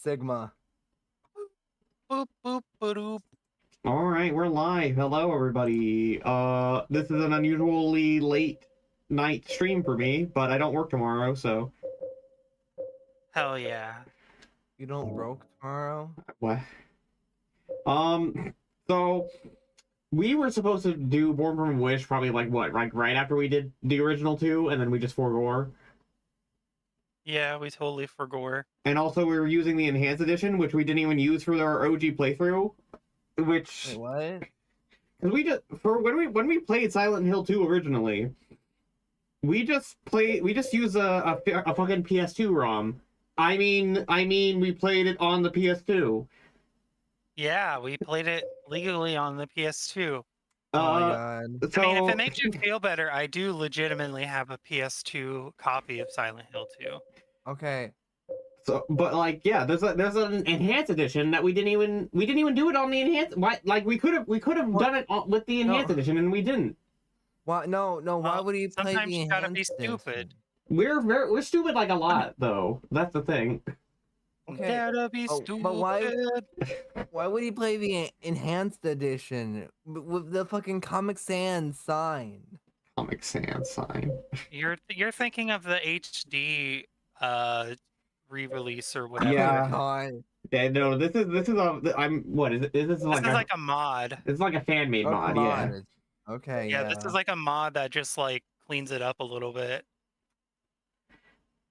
Sigma. Boop, boop, boop. All right, we're live. Hello, everybody. This is an unusually late night stream for me, but I don't work tomorrow, so. Hell yeah. You don't broke tomorrow? What? So we were supposed to do Born from a Wish probably like right after we did the original two, and then we just forgore. Yeah, we totally forgore. And also we were using the enhanced edition, which we didn't even use for our OG playthrough. Which Wait, what? because we just when we played Silent Hill 2 originally, we just used a fucking PS2 ROM. I mean we played it on the PS2. Yeah, we played it legally on the PS2. Oh my god. So, I mean, if it makes you feel better, I do legitimately have a PS2 copy of Silent Hill 2. Okay. So, but like, yeah, there's an enhanced edition that we didn't even do it on the enhanced. Why? Like, we could have done it with the enhanced edition, and we didn't. Why? No. Why would he play sometimes the you gotta be enhanced stupid. edition? We're stupid like a lot though. That's the thing. Okay. Gotta be stupid. But why would he play the enhanced edition with the fucking Comic Sans sign? Comic Sans sign. You're thinking of the HD re-release or whatever. Yeah. God. Yeah, no, this is what is it? This is like a mod. It's like a fan made Oh, mod, come yeah. on. Okay. Yeah, this is like a mod that just like cleans it up a little bit.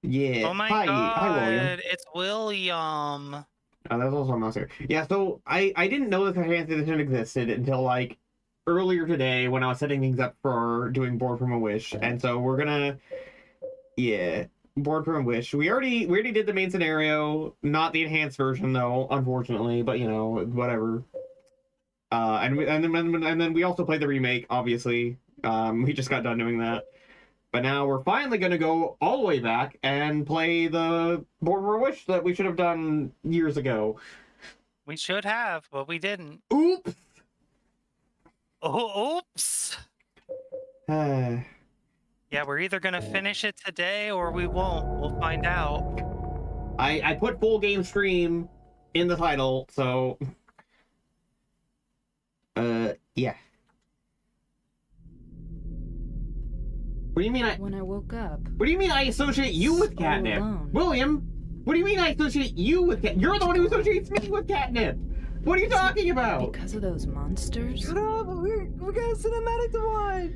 Yeah. Oh my Hi, god, William. it's William. Oh, that's also a mouse here. Yeah, so I didn't know this enhanced edition existed until like earlier today when I was setting things up for doing Board from a Wish, and so we're gonna, Board from a Wish. We already did the main scenario, not the enhanced version though, unfortunately, but you know, whatever. And then we also played the remake, obviously. We just got done doing that. But now we're finally going to go all the way back and play the Board from a Wish that we should have done years ago. We should have, but we didn't. Oops! Oh, oops! Yeah, we're either going to finish it today or we won't. We'll find out. I put full game stream in the title, so... yeah. What do you mean When I woke up. What do you mean I associate you with catnip? Alone. William, what do you mean I associate you with catnip? You're the one who associates me with catnip! What are you talking about? Because of those monsters? Shut up! We got a cinematic to watch!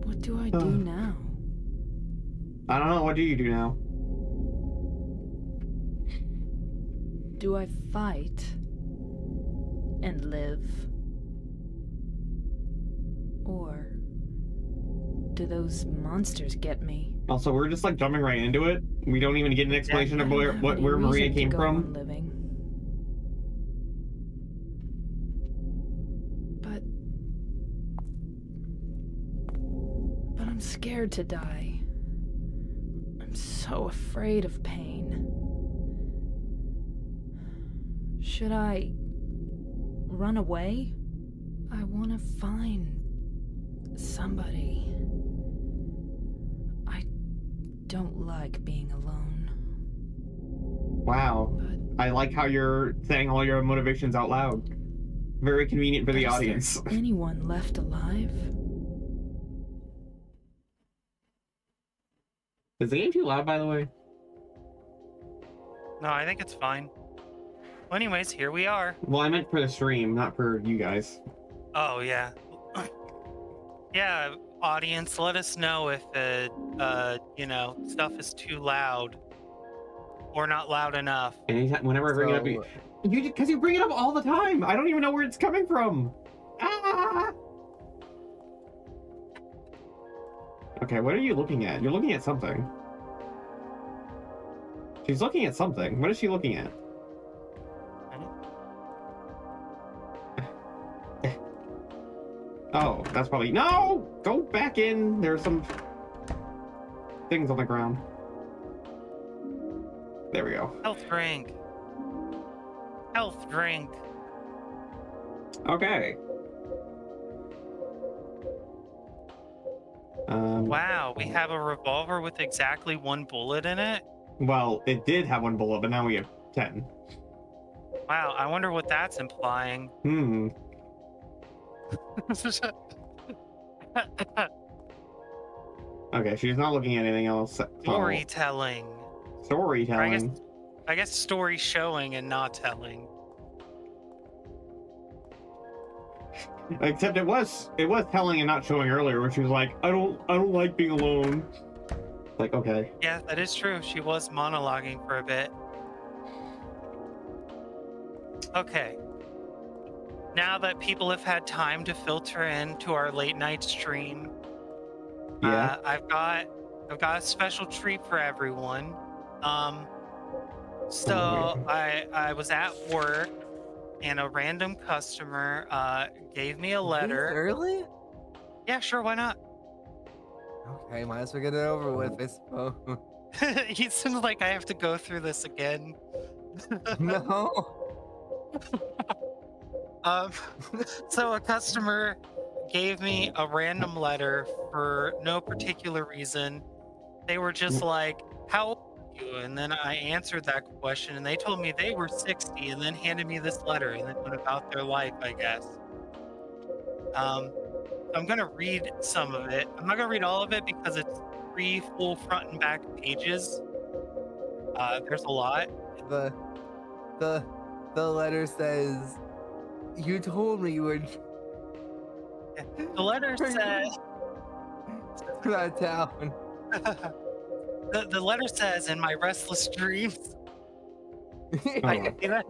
What do I do now? I don't know, what do you do now? Do I fight and live? Or do those monsters get me? Also, we're just like jumping right into it. We don't even get an explanation of where Maria came from. Living. But I'm scared to die. I'm so afraid of pain. Should I run away? I want to find somebody. I don't like being alone. Wow. But I like how you're saying all your motivations out loud. Very convenient for the audience. is there anyone left alive? Is the game too loud, by the way? No, I think it's fine. Well, anyways, here we are. Well, I meant for the stream, not for you guys. Oh, yeah. Yeah, audience, let us know if you know, stuff is too loud or not loud enough. Anytime, whenever I bring it up, because you bring it up all the time. I don't even know where it's coming from. Ah! Okay, what are you looking at? You're looking at something. She's looking at something. What is she looking at? Oh, that's probably... No! Go back in! There's some things on the ground. There we go. Health drink. Health drink. Okay. Wow, we have a revolver with exactly one bullet in it? Well, it did have one bullet, but now we have 10. Wow, I wonder what that's implying. Hmm. Okay, she's not looking at anything else. Storytelling. Storytelling. I guess story showing and not telling. Except it was telling and not showing earlier, where she was like, I don't like being alone. Like, okay. Yeah, that is true. She was monologuing for a bit. Okay. Now that people have had time to filter in to our late night stream, Yeah. I've got a special treat for everyone. So I was at work and a random customer gave me a letter. Early? Yeah, sure, why not? Okay, might as well get it over with, I suppose. It seems like I have to go through this again. No. So a customer gave me a random letter for no particular reason. They were just like, how old are you? And then I answered that question and they told me they were 60 and then handed me this letter and then went about their life, I guess. I'm gonna read some of it. I'm not gonna read all of it because it's 3 full front and back pages. There's a lot. The letter says, you told me you would The letter says that town. the letter says, in my restless dreams. I see that?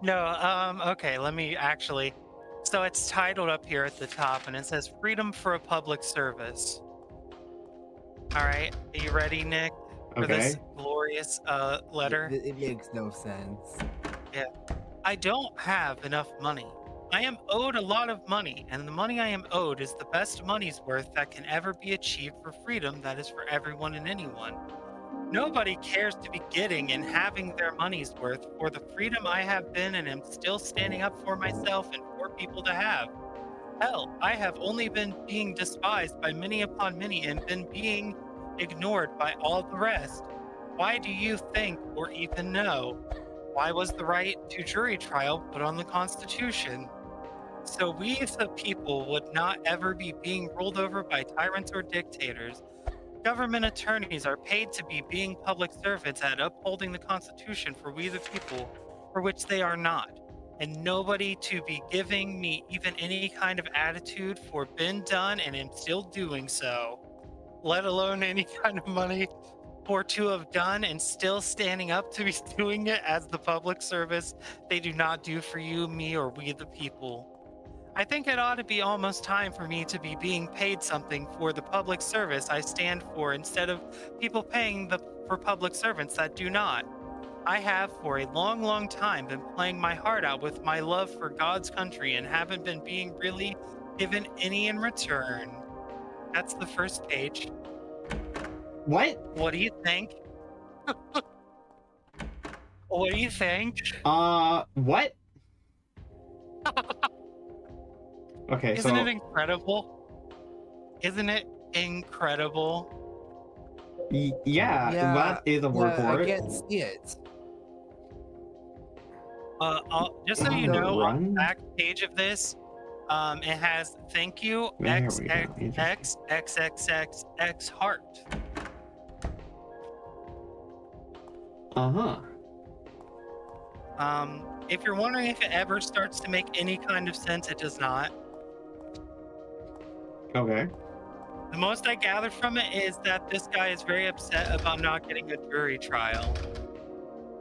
No, okay, let me actually. So it's titled up here at the top and it says Freedom for a Public Service. All right, are you ready, Nick, for this glorious letter? It makes no sense. Yeah. I don't have enough money. I am owed a lot of money, and the money I am owed is the best money's worth that can ever be achieved for freedom that is for everyone and anyone. Nobody cares to be getting and having their money's worth for the freedom I have been and am still standing up for myself and for people to have. Hell, I have only been being despised by many upon many and been being ignored by all the rest. Why do you think or even know? Why was the right to jury trial put on the Constitution? So we, the people, would not ever be being ruled over by tyrants or dictators. Government attorneys are paid to be being public servants at upholding the Constitution for we the people, for which they are not. And nobody to be giving me even any kind of attitude for been done and am still doing so, let alone any kind of money for to have done and still standing up to be doing it as the public service they do not do for you, me, or we the people. I think it ought to be almost time for me to be being paid something for the public service I stand for instead of people paying for public servants that do not. I have for a long, long time been playing my heart out with my love for God's country and haven't been being really given any in return. That's the first page. What? What do you think? What do you think? What? Okay, Isn't it incredible? Isn't it incredible? Yeah, that is a word for I it. can't see it. Just so you know, on the Run? back page of this, it has thank you There we go. XXXXX heart. Uh-huh. If you're wondering if it ever starts to make any kind of sense, it does not. Okay. The most I gathered from it is that this guy is very upset about not getting a jury trial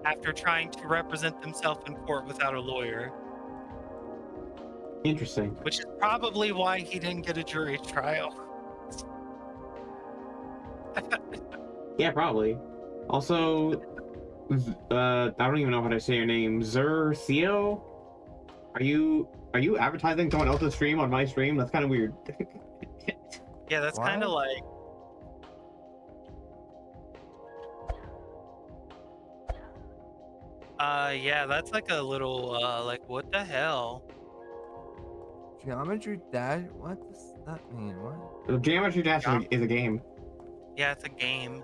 after trying to represent himself in court without a lawyer. Interesting. Which is probably why he didn't get a jury trial. Yeah, probably. Also, I don't even know how to say your name. Zercio? Are you advertising someone else's stream on my stream? That's kind of weird. Yeah, that's kind of like. Yeah, that's like a little, like, what the hell? Geometry Dash? What does that mean? What? Geometry Dash is a game. Yeah, it's a game.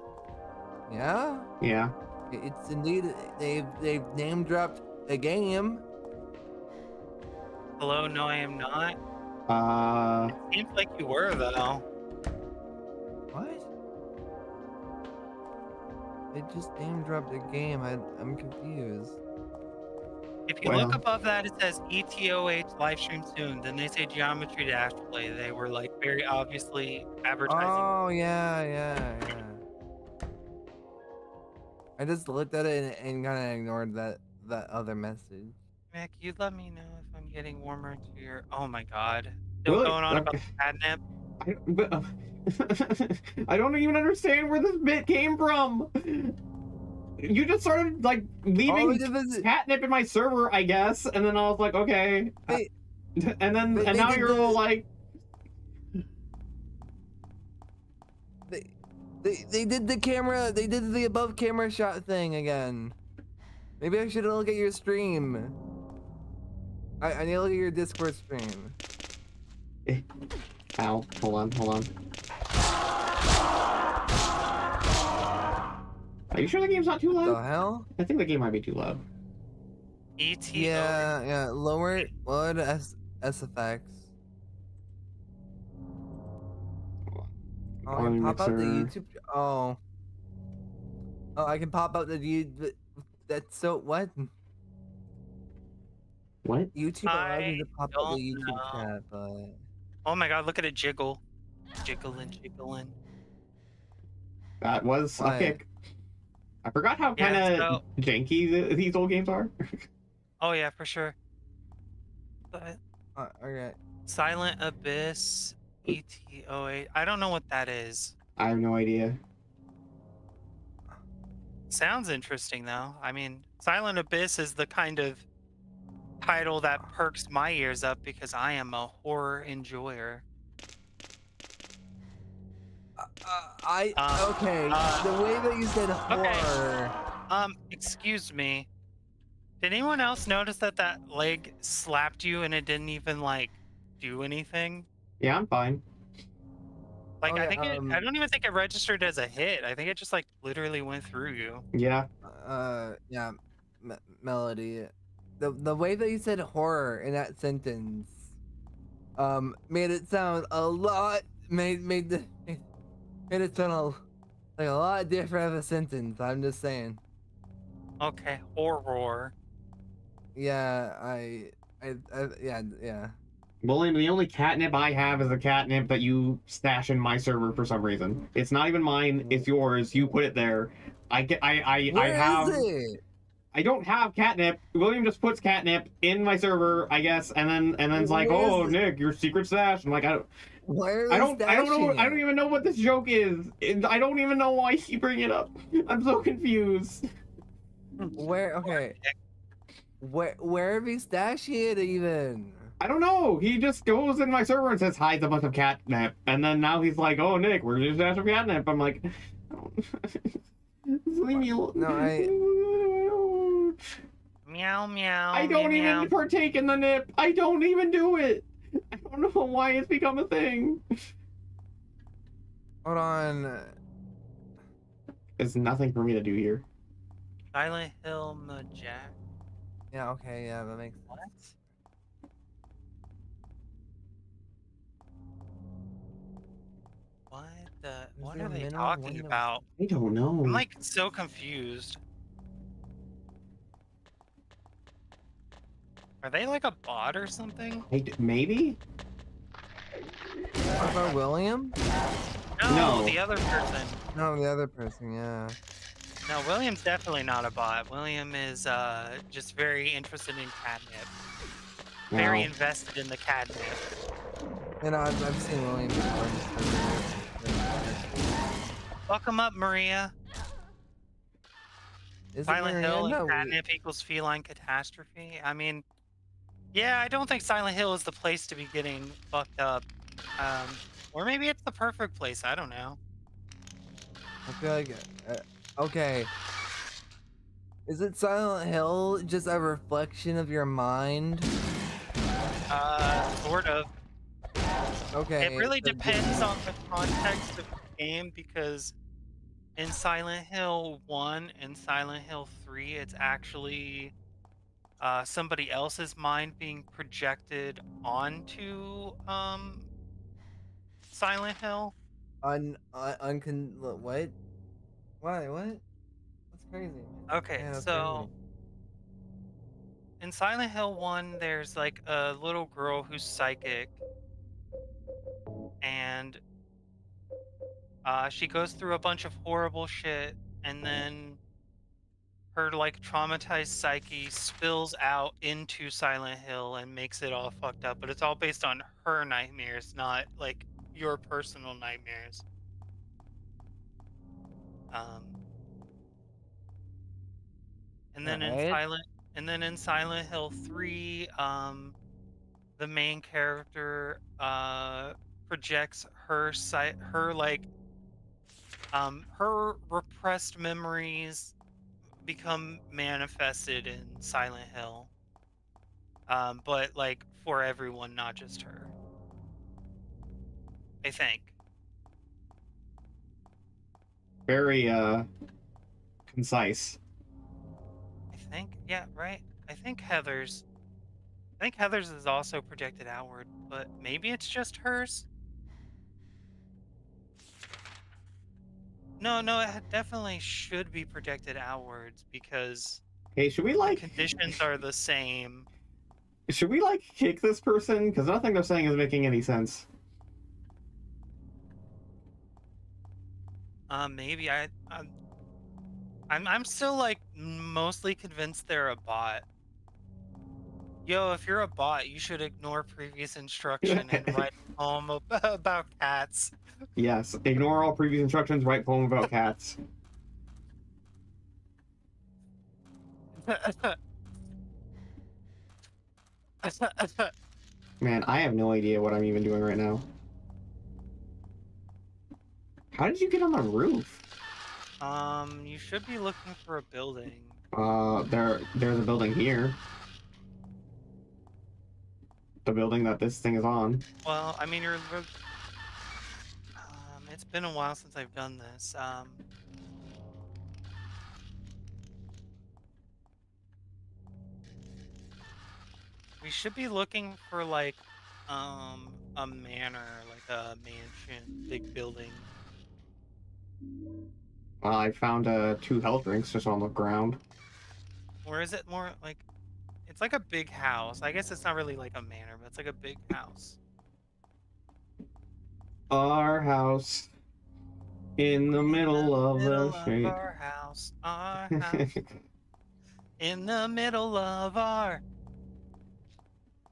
Yeah? Yeah. It's indeed, they've name dropped a game. Hello, no, I am not. Uh, Seems like you were, though. What? They just name dropped a game. I'm confused. If you look above that, it says ETOH live stream soon. Then they say Geometry Dash Play. They were like very obviously advertising. Oh yeah. I just looked at it and kind of ignored that other message. Mick, you let me know if I'm getting warmer to your. Oh my god. Still Really? going on about catnip? I don't even understand where this bit came from. You just started like leaving catnip in my server, I guess, and then I was like, okay. And now you're all like, they did the camera. They did the above camera shot thing again. Maybe I should look at your stream. I need to look at your Discord stream. Ow! Hold on. Are you sure the game's not too loud? The hell? I think the game might be too loud. ETO. Yeah. Lower the SFX. Oh, I can pop out the YouTube. Oh, I can pop out the YouTube. That's so what? What? YouTube allows you to pop out the YouTube chat, but. Oh my god! Look at it jiggle, jiggling. That was a kick. I forgot how kind of janky these old games are. Oh yeah, for sure. But okay. Silent Abyss ETOA. I don't know what that is. I have no idea. Sounds interesting though. I mean, Silent Abyss is the kind of title that perks my ears up because I am a horror enjoyer. Okay. The way that you said horror. Okay. Excuse me. Did anyone else notice that leg slapped you and it didn't even like do anything? Yeah, I'm fine. Like I think I don't even think it registered as a hit. I think it just like literally went through you. Yeah. Yeah. Melody. The way that you said horror in that sentence, made it sound a lot. Made it sound like a lot different of a sentence. I'm just saying. Okay, horror. Yeah, yeah. William, the only catnip I have is a catnip that you stash in my server for some reason. It's not even mine. It's yours. You put it there. I have. Is it? I don't have catnip. William just puts catnip in my server, I guess, and then it's like, oh, Nick, your secret stash. I'm like, I don't know. I don't even know what this joke is. I don't even know why you bring it up. I'm so confused. Where? Okay. Where have you stashed it even? I don't know. He just goes in my server and says hides a bunch of catnip, and then now he's like, oh, Nick, where's your stash of catnip? I'm like, leave me alone. No, Meow meow. I don't even partake in the nip. I don't even do it. I don't know why it's become a thing. Hold on. There's nothing for me to do here. Silent Hill Majak. Yeah. Okay. Yeah, that makes sense. What? What are they talking about? I don't know. I'm like so confused. Are they like a bot or something? Maybe? What about William? No. The other person. No, the other person, yeah. No, William's definitely not a bot. William is just very interested in catnip. Very invested in the catnip. You know, I've seen William before. Welcome up, Maria. Silent Hill and catnip equals feline catastrophe. I mean, yeah, I don't think Silent Hill is the place to be getting fucked up. Or maybe it's the perfect place. I don't know. I feel like, okay. Is it Silent Hill just a reflection of your mind? Sort of. Okay. It really depends on the context of the game because in Silent Hill 1 and Silent Hill 3, it's actually somebody else's mind being projected onto Silent Hill. What? Why? What? That's crazy, man. Okay, Yeah, that's so crazy. in Silent Hill 1, there's like a little girl who's psychic, and she goes through a bunch of horrible shit, and then her like traumatized psyche spills out into Silent Hill and makes it all fucked up. But it's all based on her nightmares, not like your personal nightmares. Um, and then in Alright. Silent Hill 3, the main character projects her repressed memories become manifested in Silent Hill. But like for everyone, not just her. I think. Very concise. Yeah, right. I think Heather's is also projected outward, but maybe it's just hers. No, it definitely should be projected outwards because Hey, should we the like conditions are the same. should we like kick this person? Because nothing they're saying is making any sense. Maybe I'm still like mostly convinced they're a bot. Yo, if you're a bot, you should ignore previous instruction and write a poem about cats. Yes. Ignore all previous instructions. Write poem about cats. Man, I have no idea what I'm even doing right now. How did you get on the roof? You should be looking for a building. There's a building here. The building that this thing is on. Well, I mean, it's been a while since I've done this. We should be looking for like, a manor, like a mansion, big building. I found 2 health drinks just on the ground. Or is it more like, it's like a big house. I guess it's not really like a manor, but it's like a big house. Our house in the middle of the street. Our house, in the middle of our.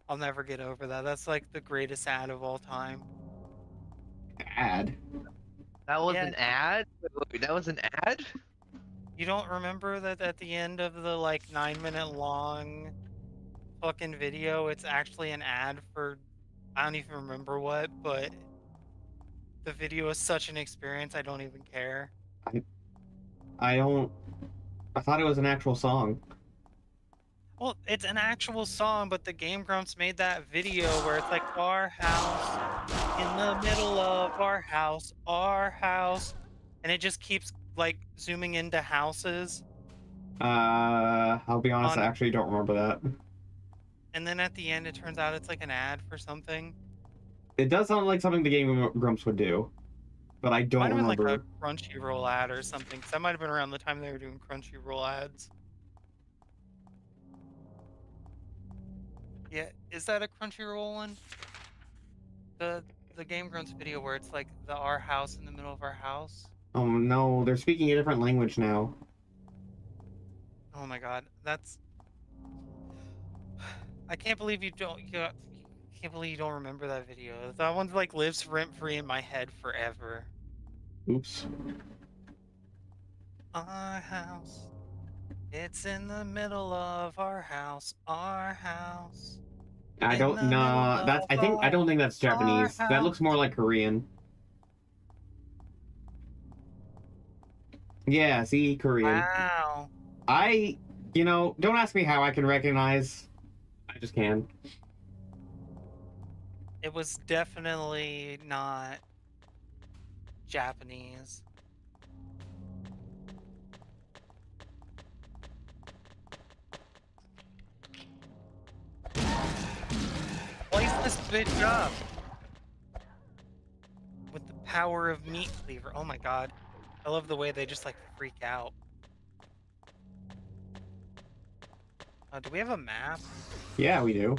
I'll never get over that. That's like the greatest ad of all time. Ad. That was Yeah. an ad? Wait, that was an ad? You don't remember that at the end of the like 9-minute long fucking video, it's actually an ad for, I don't even remember what, but the video is such an experience, I don't even care. I thought it was an actual song. Well, it's an actual song, but the Game Grumps made that video where it's like, our house, in the middle of our house, and it just keeps like zooming into houses. I'll be honest, I actually don't remember that. And then at the end, it turns out it's like an ad for something. It does sound like something the Game Grumps would do, but I don't Might have been remember. like a Crunchyroll ad or something, because that might have been around the time they were doing Crunchyroll ads. Yeah, is that a Crunchyroll one? The Game Grumps video where it's like the our house in the middle of our house. Oh no, they're speaking a different language now. Oh my god, that's. I can't believe you don't. Can't believe you don't remember that video. That one like lives rent free in my head forever. Oops. Our house. It's in the middle of our house. Our house. I don't know. That's I don't think that's Japanese. That looks more like Korean. Yeah, see, Korean. Wow. Don't ask me how I can recognize. I just can. It was definitely not Japanese. This bitch up with the power of meat cleaver. Oh my god. I love the way they just like freak out. Do we have a map? Yeah, we do.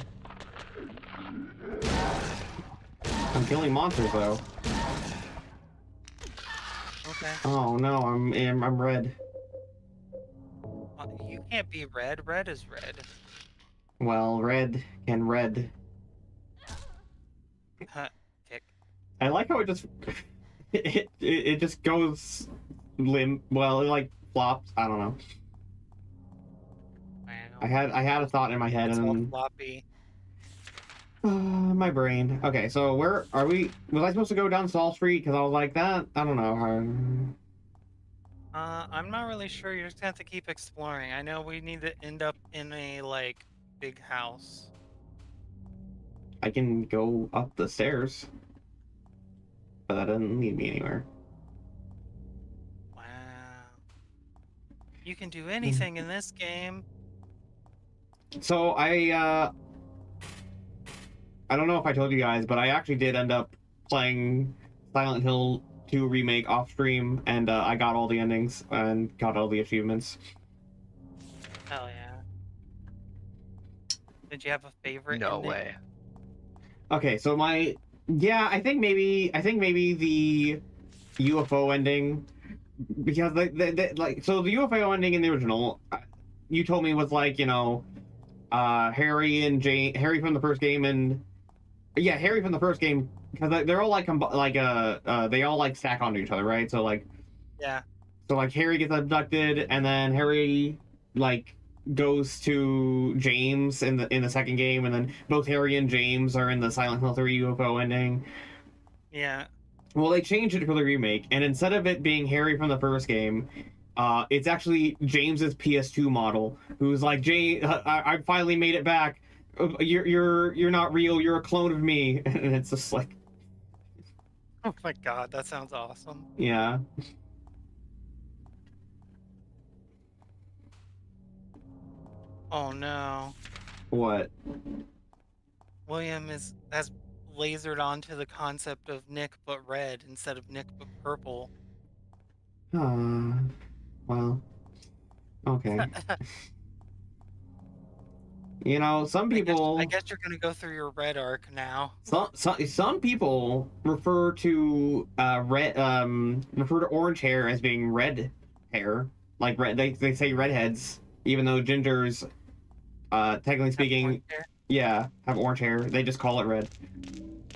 I'm killing monsters though. Okay. Oh no, I'm red. You can't be red. Red is red. Well, red can red. Huh. Tick. I like how it just it just goes limp. Well, it like flops. I don't know. Wow. I had a thought in my head It's all and floppy. my brain. Okay, so where are we? Was I supposed to go down Saul Street? Because I was like that. I don't know. I'm not really sure. You're just gonna have to keep exploring. I know we need to end up in a like big house. I can go up the stairs, but that doesn't lead me anywhere. Wow. You can do anything in this game. So I don't know if I told you guys, but I actually did end up playing Silent Hill 2 remake off stream, and I got all the endings and got all the achievements. Hell yeah. Did you have a favorite? No ending? way. Okay, so I think maybe the UFO ending, because so the UFO ending in the original, you told me was like, you know, Harry from the first game, and yeah, Harry from the first game, because they're all like they all like stack onto each other, right? So like, Yeah. so like Harry gets abducted, and then Harry like goes to James in the second game, and then both Harry and James are in the Silent Hill 3 UFO ending. Yeah. Well, they changed it for the remake, and instead of it being Harry from the first game, it's actually James's PS2 model, who's like, I finally made it back. You're not real. You're a clone of me, and it's just like, Oh my god, that sounds awesome. yeah. Oh no. What? William has lasered onto the concept of Nick but red instead of Nick but purple. Well, okay. You know, some people. I guess you're gonna go through your red arc now. Some people refer to refer to orange hair as being red hair, like red. They say redheads, even though gingers, technically speaking, have orange hair. They just call it red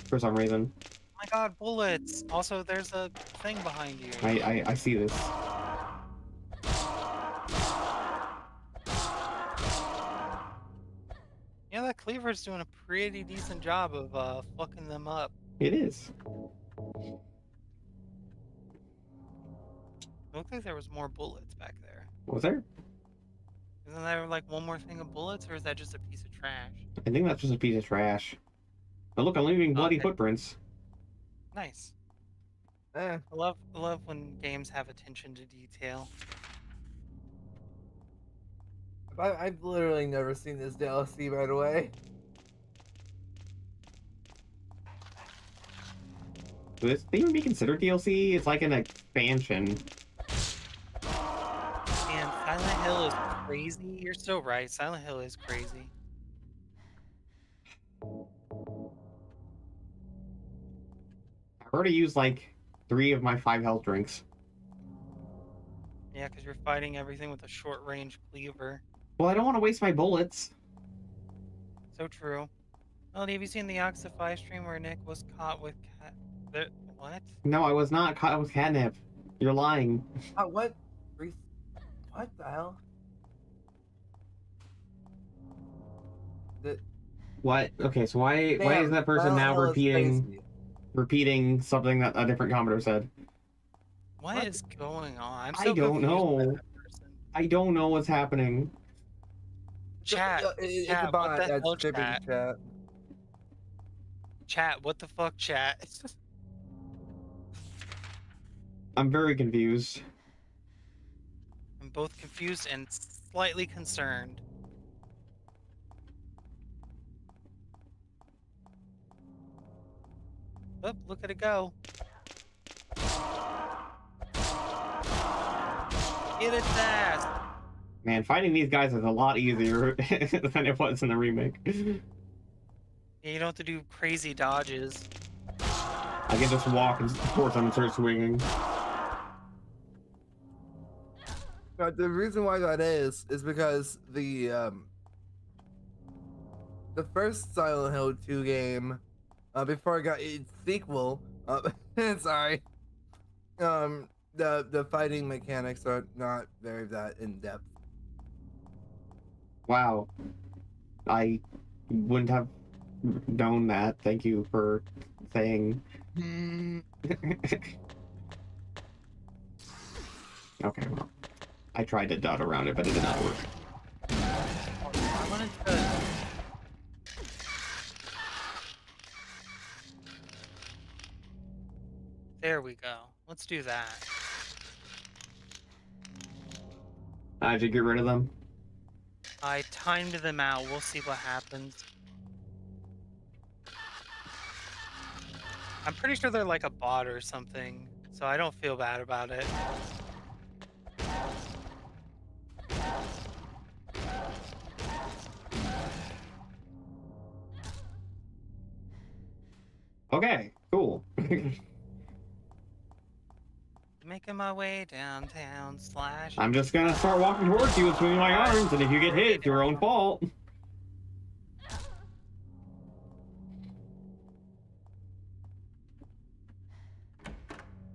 for some reason. Oh my god, bullets! Also, there's a thing behind you. I see this. Yeah, that cleaver's doing a pretty decent job of fucking them up. It is. It looked like there was more bullets back there. Was there? Isn't there like one more thing of bullets, or is that just a piece of trash? I think that's just a piece of trash. But look, I'm leaving bloody Okay. footprints. Nice. Eh, I love when games have attention to detail. I've literally never seen this DLC, by the way. Would this even be considered DLC? It's like an expansion. Man, Silent Hill is crazy. You're so right. Silent Hill is crazy. I've already used like 3 of my 5 health drinks. Yeah, because you're fighting everything with a short-range cleaver. Well, I don't want to waste my bullets. So true. Melody, have you seen the Oxify stream where Nick was caught with what? No, I was not caught with catnip. You're lying. What? What the hell? What? Okay, so why is that person now repeating something that a different commenter said? What is going on? I'm I so don't confused by know. that person. I don't know what's happening. Chat, It's chat, a bot what the that's hell, stripping chat? chat. Chat, what the fuck, chat? I'm very confused. I'm both confused and slightly concerned. Oh, look at it go. Get its ass. Man, fighting these guys is a lot easier than it was in the remake. Yeah, you don't have to do crazy dodges. I can just walk towards them and start swinging. The reason why that is because the first Silent Hill 2 game, before it got its sequel, sorry, the fighting mechanics are not very that in depth. Wow. I wouldn't have known that. Thank you for saying. Okay, well, I tried to dot around it, but it did not work. I wanted to... There we go. Let's do that. Did you get rid of them? I timed them out. We'll see what happens. I'm pretty sure they're like a bot or something, so I don't feel bad about it. Okay, cool. Making my way downtown slash... I'm just gonna start walking towards you and swinging my arms, and if you get hit, it's your own fault.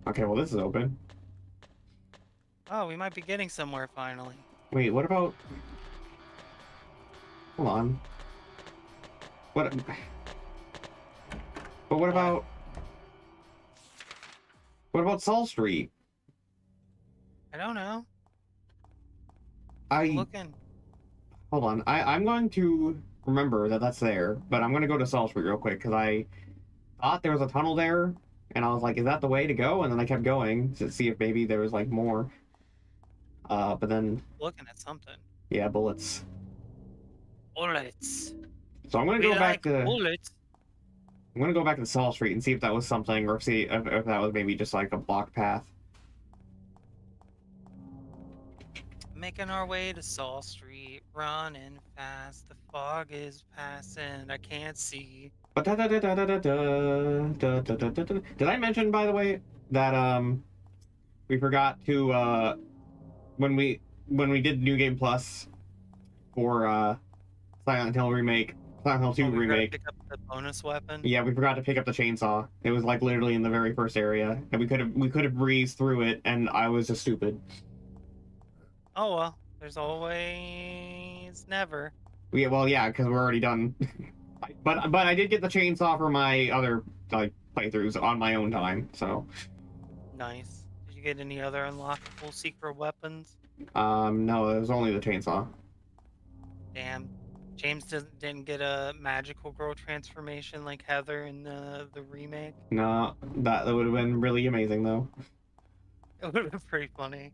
Okay, well, this is open. Oh, we might be getting somewhere finally. Wait, what about... Hold on. What... But what about... What about Saul Street? I don't know. I'm looking. Hold on. I'm going to remember that that's there, but I'm going to go to Saul Street real quick, because I thought there was a tunnel there, and I was like, is that the way to go? And then I kept going to see if maybe there was, like, more. But then... Looking at something. Yeah, bullets. Bullets. So I'm going to go back to... bullets. I'm going to go back to Saul Street and see if that was something, or see if that was maybe just, like, a blocked path. Making our way to Saul Street, running fast. The fog is passing. I can't see. Did I mention, by the way, that we forgot to when we did New Game Plus for Silent Hill remake, Silent Hill 2 we remake. pick up the bonus weapon. Yeah, we forgot to pick up the chainsaw. It was like literally in the very first area, and we could have breezed through it, and I was just stupid. Oh well, there's always never. Yeah, well, yeah, because we're already done. But I did get the chainsaw for my other like playthroughs on my own time, so. Nice. Did you get any other unlockable secret weapons? No, it was only the chainsaw. Damn. James didn't get a magical girl transformation like Heather in the remake. No, that would have been really amazing though. It would have been pretty funny.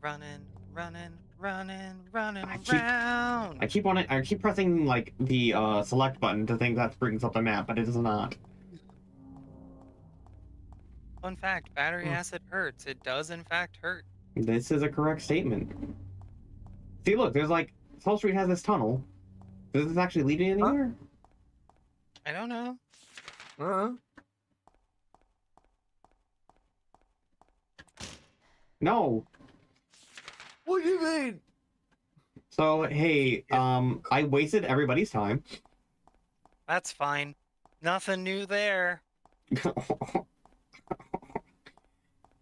Running around. I keep pressing like the select button to think that's brings up the map, but it does not. Fun fact, battery acid hurts. It does in fact hurt. This is a correct statement. See, look, there's like Saul Street has this tunnel. Does this actually lead anywhere? I don't know. No. What do you mean? So hey, I wasted everybody's time. That's fine. Nothing new there.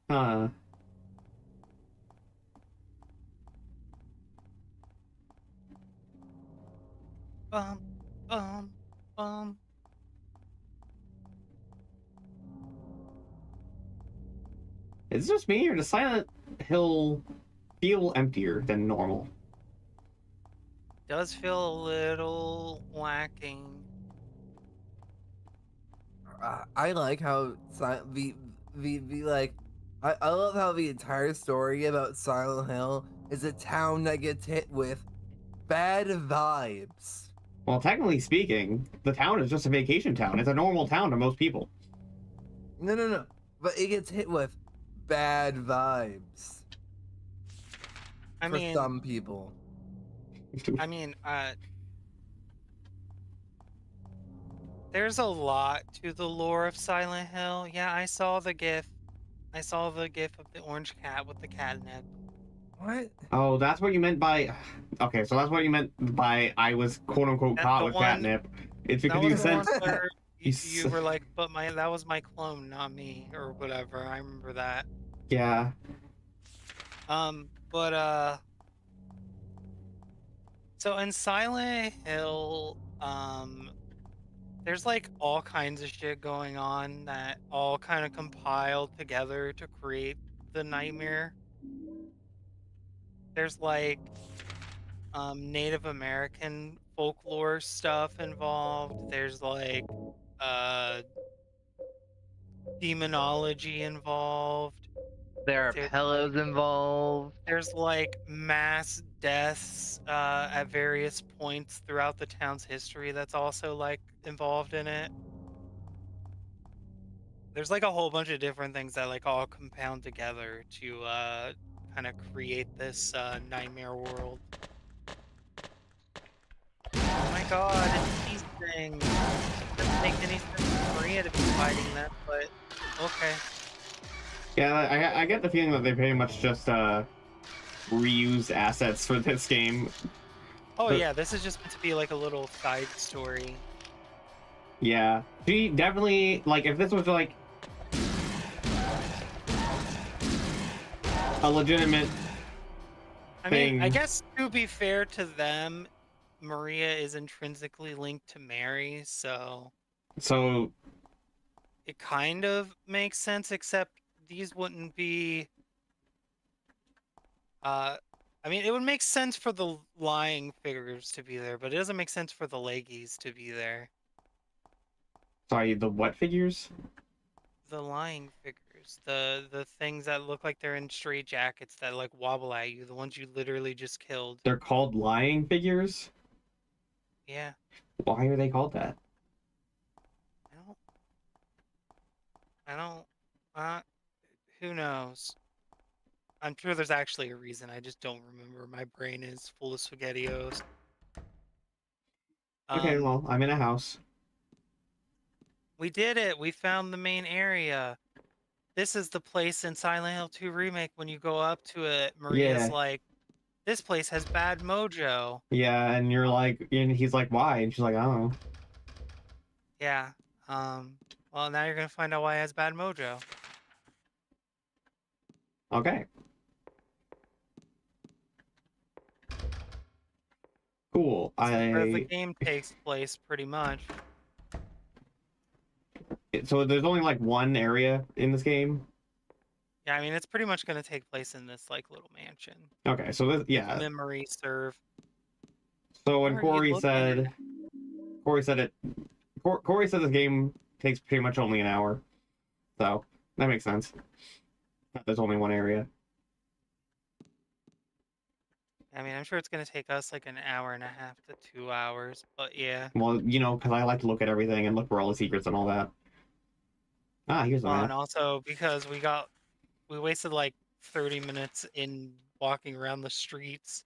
Bum. Is it just me, or does Silent Hill feel emptier than normal? Does feel a little lacking. I like how the like I love how the entire story about Silent Hill is a town that gets hit with bad vibes. Well, technically speaking, the town is just a vacation town. It's a normal town to most people. No. But it gets hit with bad vibes I for mean, some people. I mean, there's a lot to the lore of Silent Hill. Yeah, I saw the GIF. I saw the GIF of the orange cat with the catnip. What? Oh, that's what you meant by. Okay, so that's what you meant by I was quote unquote That's caught the with one. catnip. It's That because you was the one sent. where You you were like, "But that was my clone, not me," or whatever. I remember that. Yeah. But so in Silent Hill, there's like all kinds of shit going on that all kind of compiled together to create the nightmare. There's like Native American folklore stuff involved. There's like uh demonology involved. There are There's pillows like involved. there's like mass deaths at various points throughout the town's history that's also like involved in it. There's like a whole bunch of different things that like all compound together to kind of create this nightmare world. Oh my god, it's these things. Doesn't make any sense for Maria to be fighting them, but okay. Yeah, I get the feeling that they pretty much just reused assets for this game. Oh But, yeah, this is just meant to be like a little side story. yeah. She definitely, like, if this was like a legitimate I thing. mean, I guess to be fair to them, Maria is intrinsically linked to Mary, so So, it kind of makes sense, except these wouldn't be I mean, it would make sense for the lying figures to be there, but it doesn't make sense for the leggies to be there. sorry, the what figures? The lying figures, the things that look like they're in straight jackets that like wobble at you, the ones you literally just killed. They're called lying figures? Yeah, Why are they called that? I don't, I don't, who knows? I'm sure there's actually a reason. I just don't remember. My brain is full of spaghettios. Okay, well, I'm in a house. We did it. We found the main area. This is the place in Silent Hill 2 Remake when you go up to it. Maria's Yeah. like, this place has bad mojo. Yeah, and you're like, and he's like, why? And she's like, I don't know. Yeah. Well, now you're gonna find out why it has bad mojo. Okay. Cool. Where the game takes place, pretty much. So there's only like one area in this game? Yeah, I mean, it's pretty much gonna take place in this like little mansion. Okay, so this, yeah. Memory serve. So when Why are you Corey looking? said Corey said this game takes pretty much only an hour. So that makes sense. There's only one area. I mean, I'm sure it's gonna take us like an hour and a half to 2 hours, but yeah. Well, you know, because I like to look at everything and look for all the secrets and all that. Ah, here's the Well, map. and also because we wasted like 30 minutes in walking around the streets.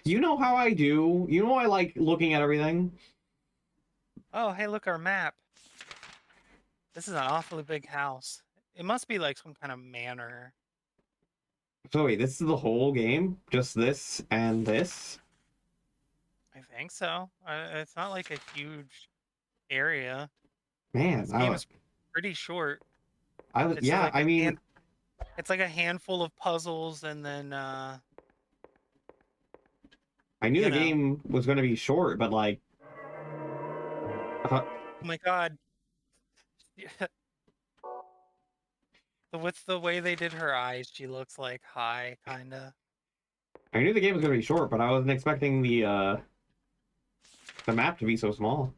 You know how I do. You know I like looking at everything. Oh, hey, look, our map. This is an awfully big house. It must be like some kind of manor. So wait, this is the whole game? Just this and this? I think so. It's not like a huge area. Man, This game is pretty short. It's yeah, like I mean, it's like a handful of puzzles, and then I knew you the know. game was going to be short, but like, Oh my god. With the way they did her eyes, she looks like high, kinda. I knew the game was going to be short, but I wasn't expecting the map to be so small.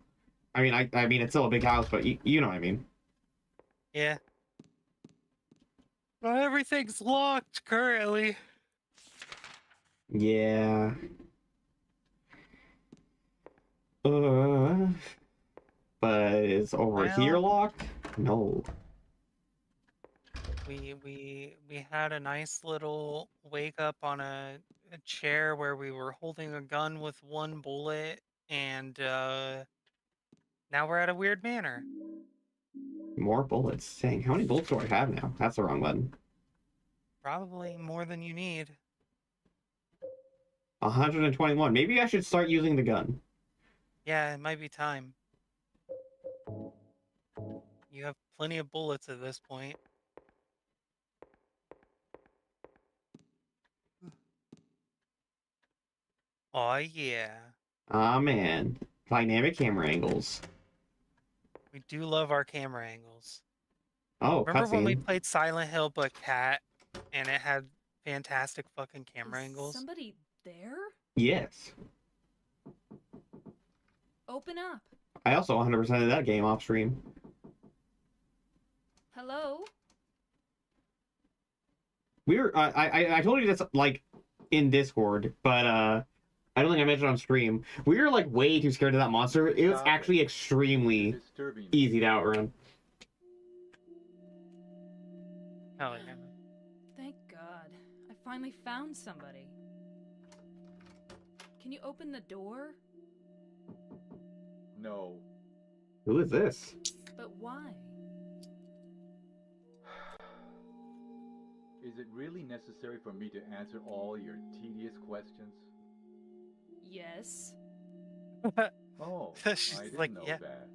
I mean, I mean, it's still a big house, but you know what I mean. Yeah. Well, everything's locked currently. Yeah. But is over here Well- locked? No. We had a nice little wake up on a chair where we were holding a gun with one bullet, and now we're at a weird manor. More bullets. Dang, how many bullets do I have now? That's the wrong button. Probably more than you need. 121. Maybe I should start using the gun. Yeah, it might be time. You have plenty of bullets at this point. Oh yeah. Ah, man. Dynamic camera angles. We do love our camera angles. Oh, Remember when we cutscene. played Silent Hill but Cat and it had fantastic fucking camera Is angles? somebody there? Yes. Open up. I also 100% of that game off stream. Hello? I told you this like in Discord, but I don't think I mentioned on stream. We were like way too scared of that monster. It was actually extremely easy to outrun. Hell yeah. Thank God. I finally found somebody. Can you open the door? No. Who is this? But why? Is it really necessary for me to answer all your tedious questions? Yes. Oh, She's I didn't like, know yeah. that.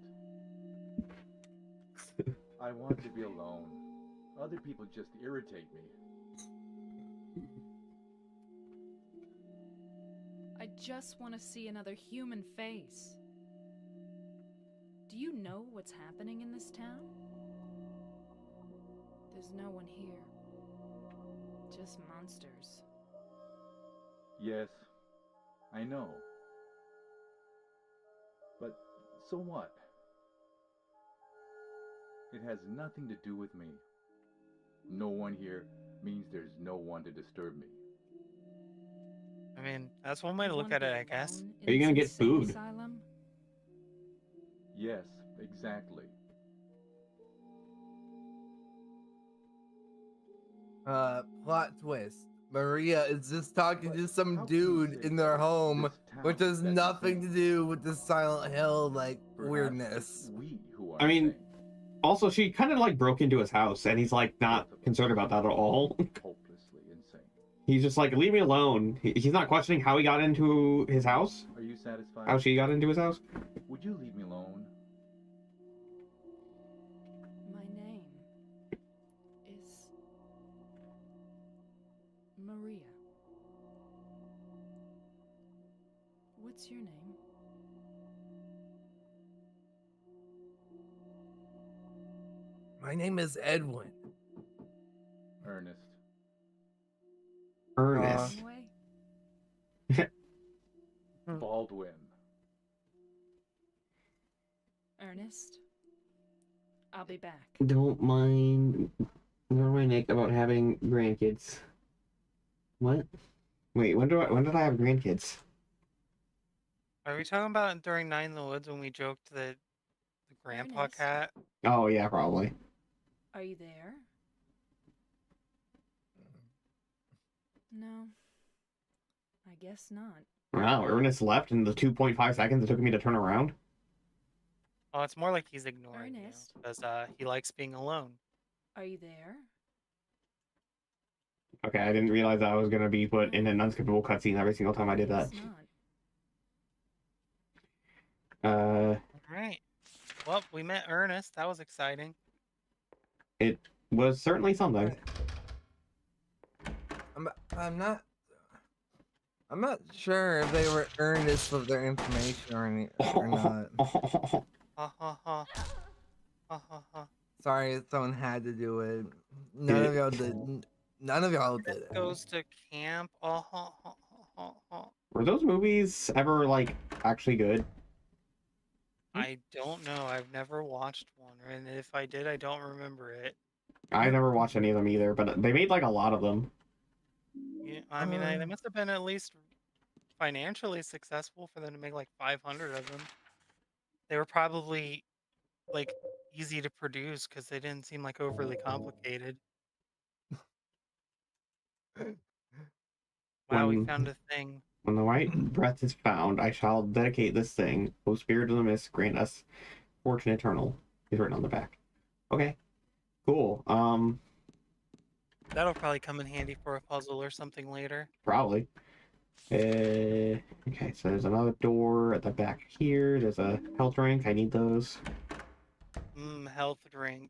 I want to be alone. Other people just irritate me. I just want to see another human face. Do you know what's happening in this town? There's no one here. Just monsters. Yes, I know. But so what? It has nothing to do with me. No one here means there's no one to disturb me. I mean, that's one way to You look wanna at it, be I guess. alone in Are you this gonna get insane food? Asylum? Yes, exactly. Plot twist. Maria is just talking But to some how can you dude say in their that home, this town which has is nothing to insane? do with the Silent Hill, like, Perhaps weirdness. it's we who are I mean, insane. Also, she kind of like broke into his house, and he's like not concerned about that at all. Hopelessly insane. He's just like, leave me alone. He's not questioning how he got into his house, Are you satisfied? how she got into his house. Would you leave me alone? My name is Maria. What's your name? My name is Edwin. Ernest. Ernest. Way? Baldwin. Ernest. I'll be back. Don't mind Nick about having grandkids. What? Wait, when did I have grandkids? Are we talking about during Nine in the Woods when we joked that the grandpa Ernest. cat? Oh yeah, probably. Are you there? No. I guess not. Wow, Ernest left in the 2.5 seconds it took me to turn around. Oh, it's more like he's ignoring Ernest. you because he likes being alone. Are you there? Okay, I didn't realize I was gonna be put in an unskippable cutscene every single time I did that. Guess not. All right. Well, we met Ernest. That was exciting. It was certainly something. I'm not sure if they were earnest with their information or not. Ha ha ha. Ha ha ha. Sorry, someone had to do it. None of y'all did. None of y'all did it. Goes to camp. Ha ha ha ha ha. Were those movies ever like actually good? I don't know. I've never watched one, and if I did, I don't remember it. I never watched any of them either, but they made like a lot of them. Yeah, I mean, they must have been at least financially successful for them to make like 500 of them. They were probably like easy to produce because they didn't seem like overly complicated. Wow, we found a thing. When the white breath is found, I shall dedicate this thing. O Spirit of the Mist, grant us fortune eternal. Is written on the back. Okay, cool. That'll probably come in handy for a puzzle or something later. Probably. Okay, so there's another door at the back here. There's a health drink. I need those. Health drink.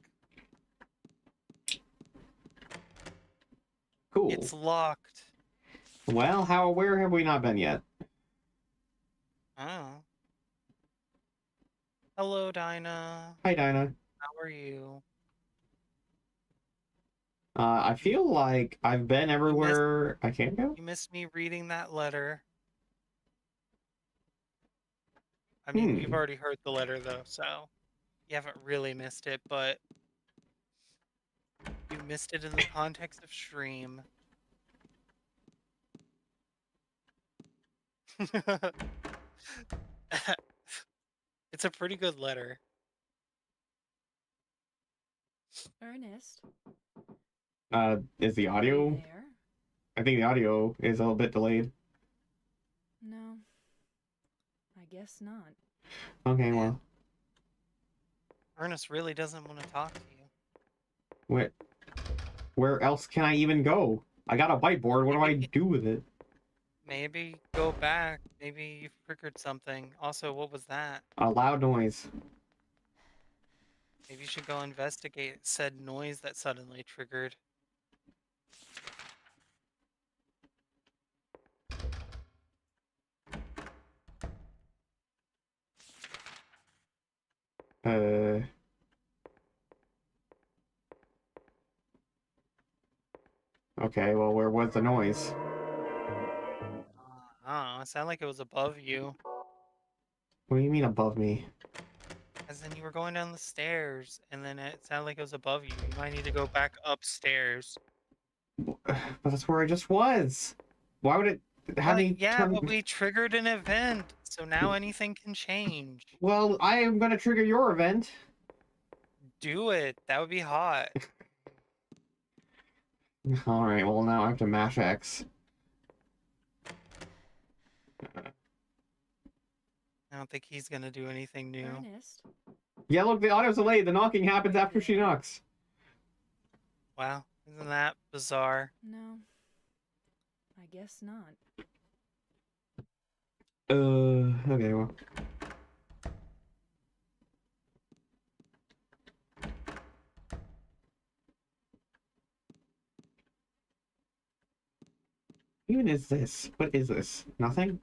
Cool. It's locked. Well, where have we not been yet? Oh. Hello, Dinah. Hi, Dinah. How are you? I feel like I've been everywhere I can go. You missed me reading that letter. I mean, you've already heard the letter, though, so you haven't really missed it, but you missed it in the context of stream. It's a pretty good letter. Ernest. Is the are you audio? there? I think the audio is a little bit delayed. No. I guess not. Okay, well. Ernest really doesn't want to talk to you. Where else can I even go? I got a whiteboard. What do I do with it? Maybe go back. Maybe you've triggered something. Also, what was that? A loud noise. Maybe you should go investigate said noise that suddenly triggered. Okay, well, where was the noise? I don't know. It sounded like it was above you. What do you mean above me? As in you were going down the stairs, and then it sounded like it was above you. You might need to go back upstairs. But that's where I just was. Why would it have me Yeah, turn... but we triggered an event, so now anything can change. Well, I am gonna trigger your event. Do it. That would be hot. Alright, well, now I have to mash X. I don't think he's gonna do anything new. Ernest. Yeah, look, the audio's delayed. The knocking happens after she knocks. Wow, isn't that bizarre? No. I guess not. Okay, well. Even is this? What is this? Nothing?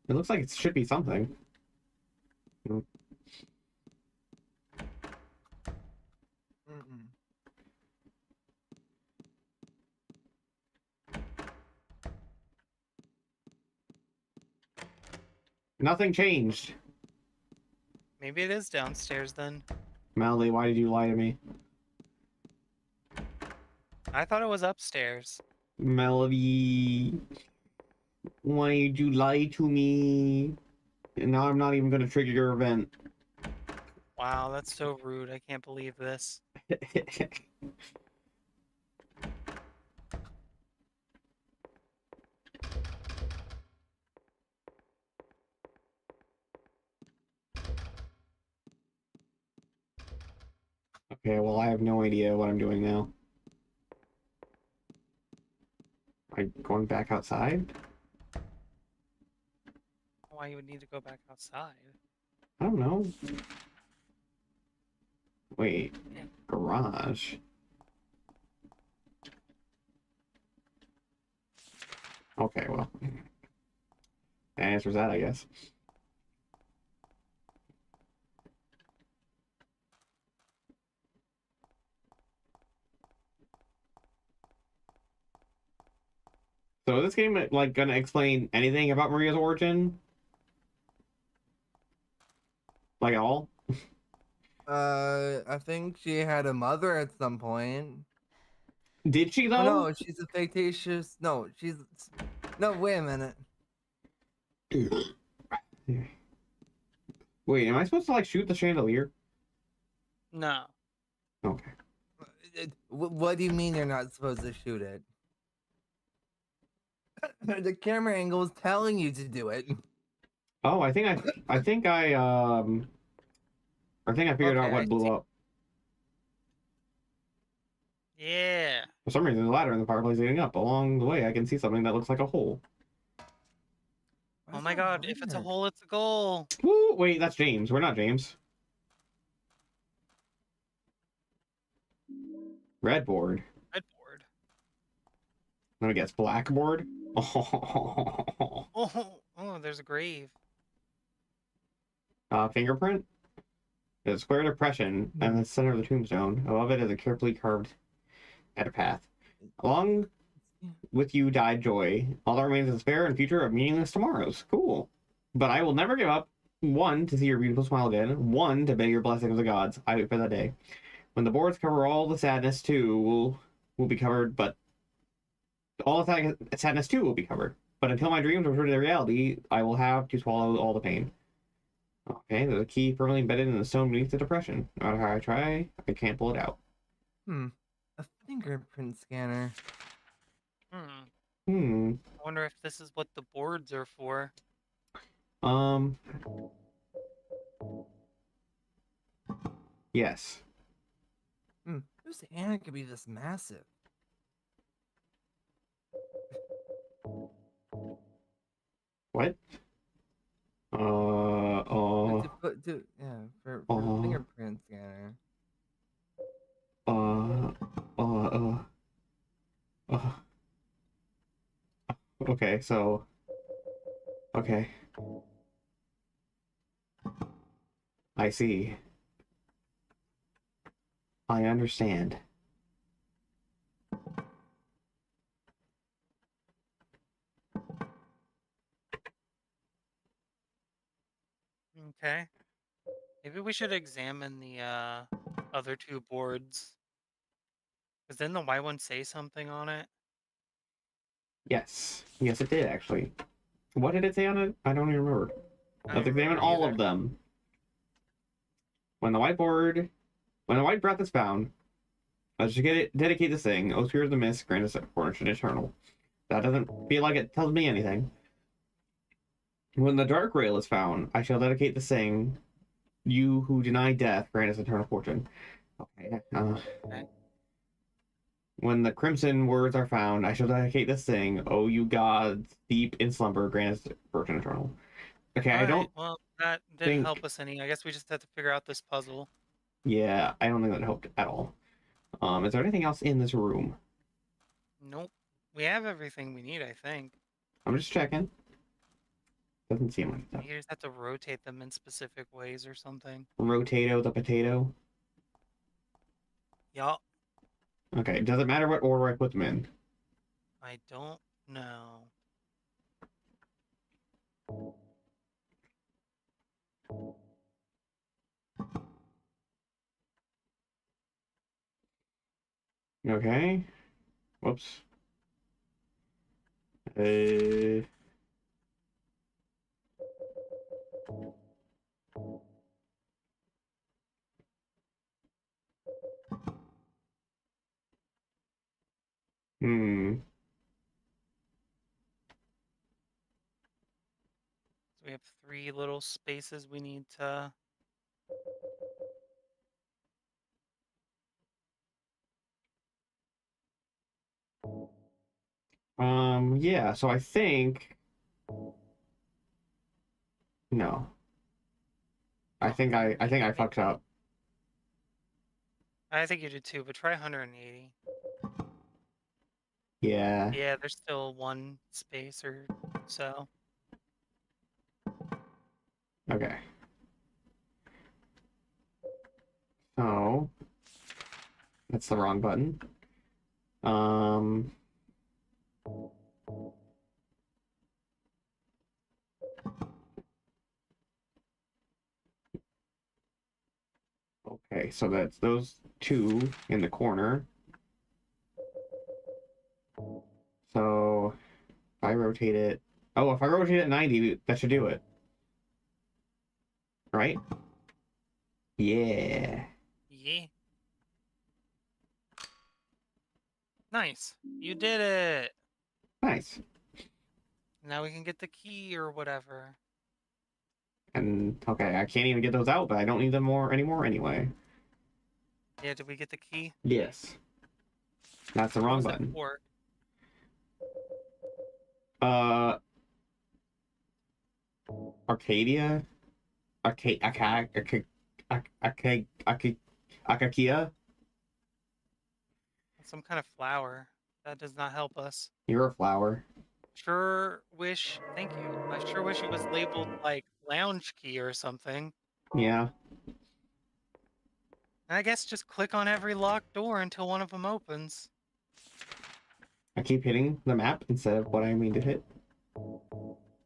It looks like it should be something. Mm-mm. Nothing changed. Maybe it is downstairs then. Melody, why did you lie to me? I thought it was upstairs. Melody, why did you lie to me? And now I'm not even gonna trigger your event. Wow, that's so rude. I can't believe this. Okay, well, I have no idea what I'm doing now. Am I going back outside? Why you would need to go back outside? I don't know. Wait, garage. Okay, well. That answers that, I guess. So is this game like gonna explain anything about Maria's origin? Like at all? I think she had a mother at some point. Did she Oh, though? no, she's a fictitious. No, she's. No, wait a minute. Wait, am I supposed to like shoot the chandelier? No. Okay. What do you mean you're not supposed to shoot it? The camera angle is telling you to do it. Oh, I think I think I figured out Okay, what blew up. Yeah. For some reason, the ladder in the fireplace is heating up. Along the way, I can see something that looks like a hole. Why Oh is my that god, if it's a weird? hole, it's a goal. Woo! Wait, that's James. We're not James. Red board. Red board. Let me guess. Blackboard. Oh, there's a grave. Fingerprint. There's a square depression in the center of the tombstone. Above it is a carefully carved path. Along with you died joy. All that remains is despair and future of meaningless tomorrows. Cool. But I will never give up. 1, to see your beautiful smile again. 1, to beg your blessing of the gods. I wait for that day. When the boards cover all the sadness too will be covered, but all the sadness too will be covered. But until my dreams return to reality, I will have to swallow all the pain. Okay, there's a key firmly embedded in the stone beneath the depression. No matter how I try, I can't pull it out. A fingerprint scanner. I wonder if this is what the boards are for. Yes. Whose hand could be this massive? What? For a fingerprint scanner. Okay, so. Okay. I see. I understand. Okay. Maybe we should examine the other two boards. Because didn't the white one say something on it? Yes. Yes, it did, actually. What did it say on it? I don't even remember. Let's examine all of them. When the white breath is found, let's just dedicate this thing. O Spirit of the Mist, grant us fortune eternal. That doesn't feel like it tells me anything. When the dark rail is found, I shall dedicate the saying, you who deny death, grant us eternal fortune. Okay. Okay. When the crimson words are found, I shall dedicate this saying, O you gods deep in slumber, grant us fortune eternal. Okay, I don't. Well, that didn't help us any. I guess we just have to figure out this puzzle. Yeah, I don't think that helped at all. Is there anything else in this room? Nope. We have everything we need, I think. I'm just checking. Doesn't seem like that. You just have to rotate them in specific ways or something. Rotato the potato. Yup. Okay, does it matter what order I put them in? I don't know. Okay. Whoops. So we have 3 little spaces we need to... Yeah, so I think... No. I think I fucked up. I think you did too, but try 180. Yeah. Yeah, there's still 1 space or so. Okay. So... That's the wrong button. Okay, so that's those 2 in the corner. So if I rotate it... Oh, if I rotate it 90, that should do it. right? Yeah. Yeah. Nice. You did it. Nice. Now we can get the key or whatever. And okay, I can't even get those out, but I don't need them anymore anyway. Yeah, did we get the key? Yes. That's the What wrong was button. that for? Arcadia? Akakia? Some kind of flower. That does not help us. You're a flower. Thank you. I sure wish it was labeled like lounge key or something. Yeah. And I guess just click on every locked door until one of them opens. I keep hitting the map instead of what I mean to hit.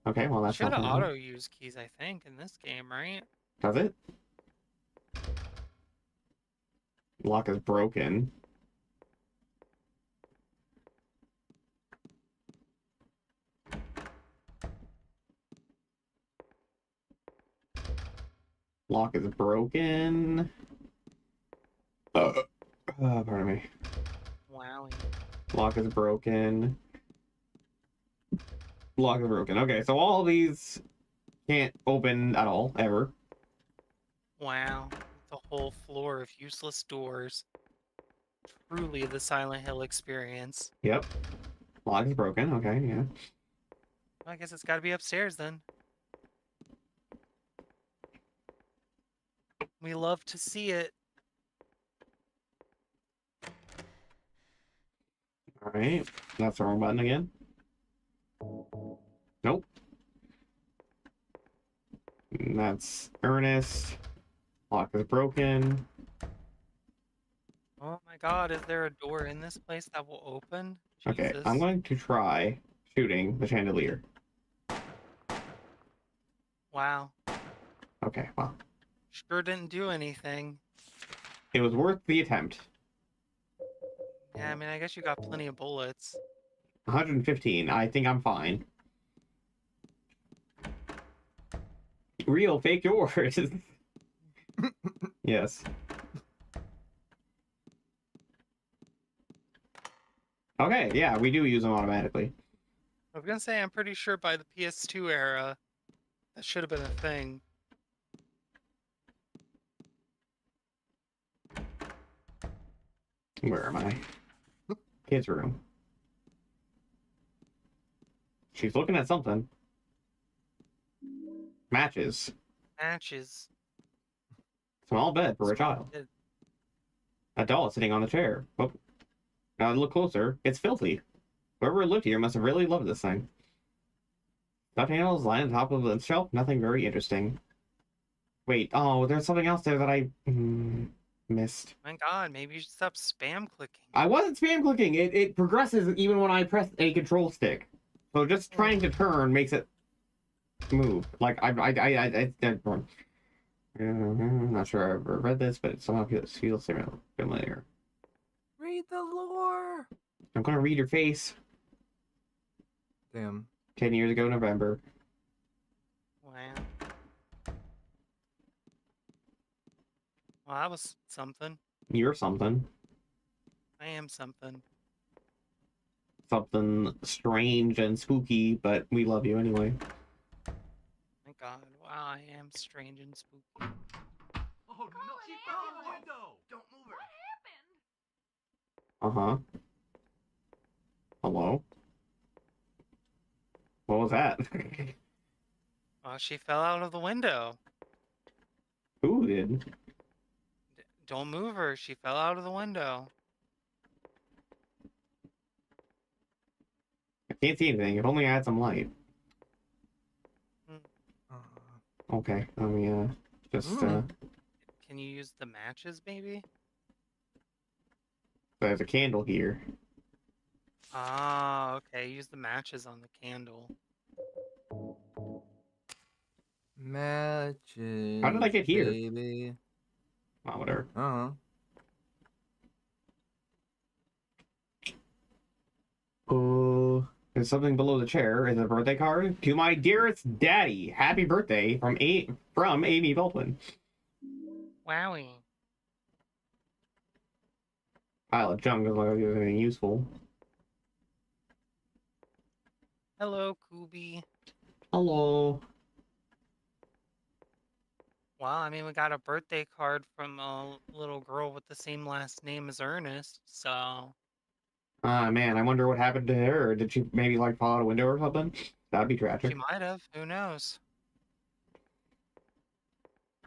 Okay, well that's Should not have gonna auto help. use keys, I think, in this game, right? Does it? Lock is broken. Lock is broken. Pardon me. Wow. Lock is broken. Lock is broken. Okay, so all these can't open at all, ever. Wow. The whole floor of useless doors. Truly the Silent Hill experience. Yep. Lock is broken. Okay, yeah. I guess it's got to be upstairs then. We love to see it. All right. That's the wrong button again. Nope. And that's Ernest. Lock is broken. Oh my god, is there a door in this place that will open? Okay, Jesus. I'm going to try shooting the chandelier. Wow. Okay, well, Sure didn't do anything. it was worth the attempt. Yeah, I mean, I guess you got plenty of bullets. 115. I think I'm fine. Real, fake yours. Yes. Okay, yeah, we do use them automatically. I was gonna say, I'm pretty sure by the PS2 era, that should have been a thing. Where am I? Kids' room. She's looking at something. Matches. Matches. Small bed for a child. A doll sitting on a chair. Oh, now look closer. It's filthy. Whoever lived here must have really loved this thing. Stuffed animals lying on top of the shelf. Nothing very interesting. Wait. Oh, there's something else there that I missed. My god, maybe you should stop spam clicking. I wasn't spam clicking. It progresses even when I press a control stick. So just trying to turn makes it move. Like I'm not sure I've ever read this, but it somehow feels familiar. Read the lore. I'm gonna read your face. Damn. 10 years ago, November. Wow. Well, that was something. You're something. I am something. Something strange and spooky, but we love you anyway. My god, wow, I am strange and spooky. Oh no, she fell out the window! Don't move her! What happened? Uh-huh. Hello? What was that? Oh, she fell out of the window. Who did? Don't move her. She fell out of the window. I can't see anything. If only I had some light. Okay, let me, just, Can you use the matches, maybe? there's a candle here. Ah, okay. Use the matches on the candle. Matches. How did I get here? Baby. Oh, whatever. Uh-huh. Oh, there's There's something below the chair. Is it a birthday card? To my dearest daddy, happy birthday from Amy Baldwin. Wowie. Pile of junk doesn't look like there's anything useful. Hello, Kubi. Hello. Well, I mean, we got a birthday card from a little girl with the same last name as Ernest, so... Ah, man, I wonder what happened to her. Did she maybe, like, fall out a window or something? That'd be tragic. She might have. Who knows?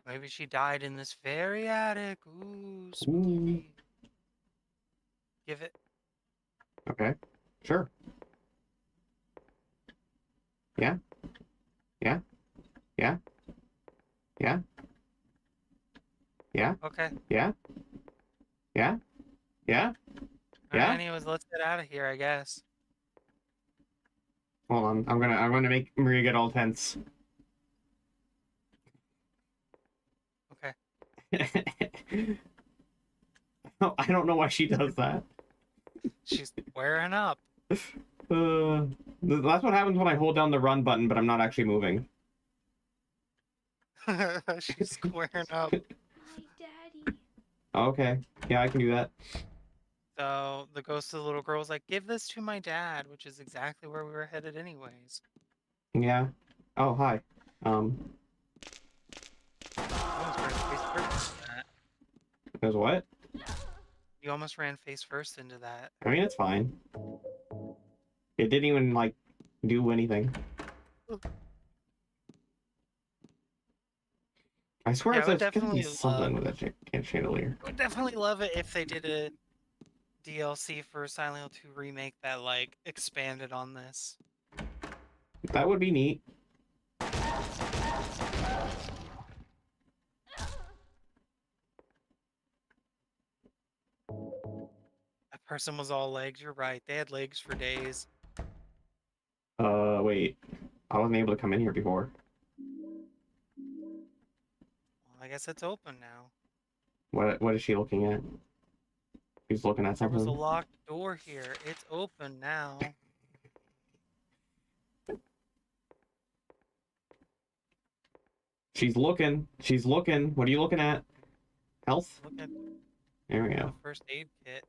Maybe she died in this fairy attic. Ooh, spooky. Give it. Okay. Sure. Yeah. Yeah. Yeah. Yeah. Yeah. Okay. Yeah. Yeah. Yeah. Yeah. Anyways, let's get out of here, I guess. Hold on. I'm gonna make Maria get all tense. Okay. I don't know why she does that. She's wearing up. That's what happens when I hold down the run button, but I'm not actually moving. She's squaring up. Hi, Daddy. Okay. Yeah, I can do that. So the ghost of the little girl was like, give this to my dad, which is exactly where we were headed anyways. Yeah. Oh, hi. There's what? You almost ran face first into that. I mean, it's fine. It didn't even, like, do anything. I swear Yeah, I would there's gonna be definitely something with that chandelier. I would definitely love it if they did a DLC for Silent Hill 2 remake that, like, expanded on this. That would be neat. That person was all legs. You're right. They had legs for days. Wait. I wasn't able to come in here before. Well, I guess it's open now. What is she looking at? She's looking at There something. was a locked door here. It's open now. She's looking. She's looking. What are you looking at? Health? Look at There we the go. first aid kit.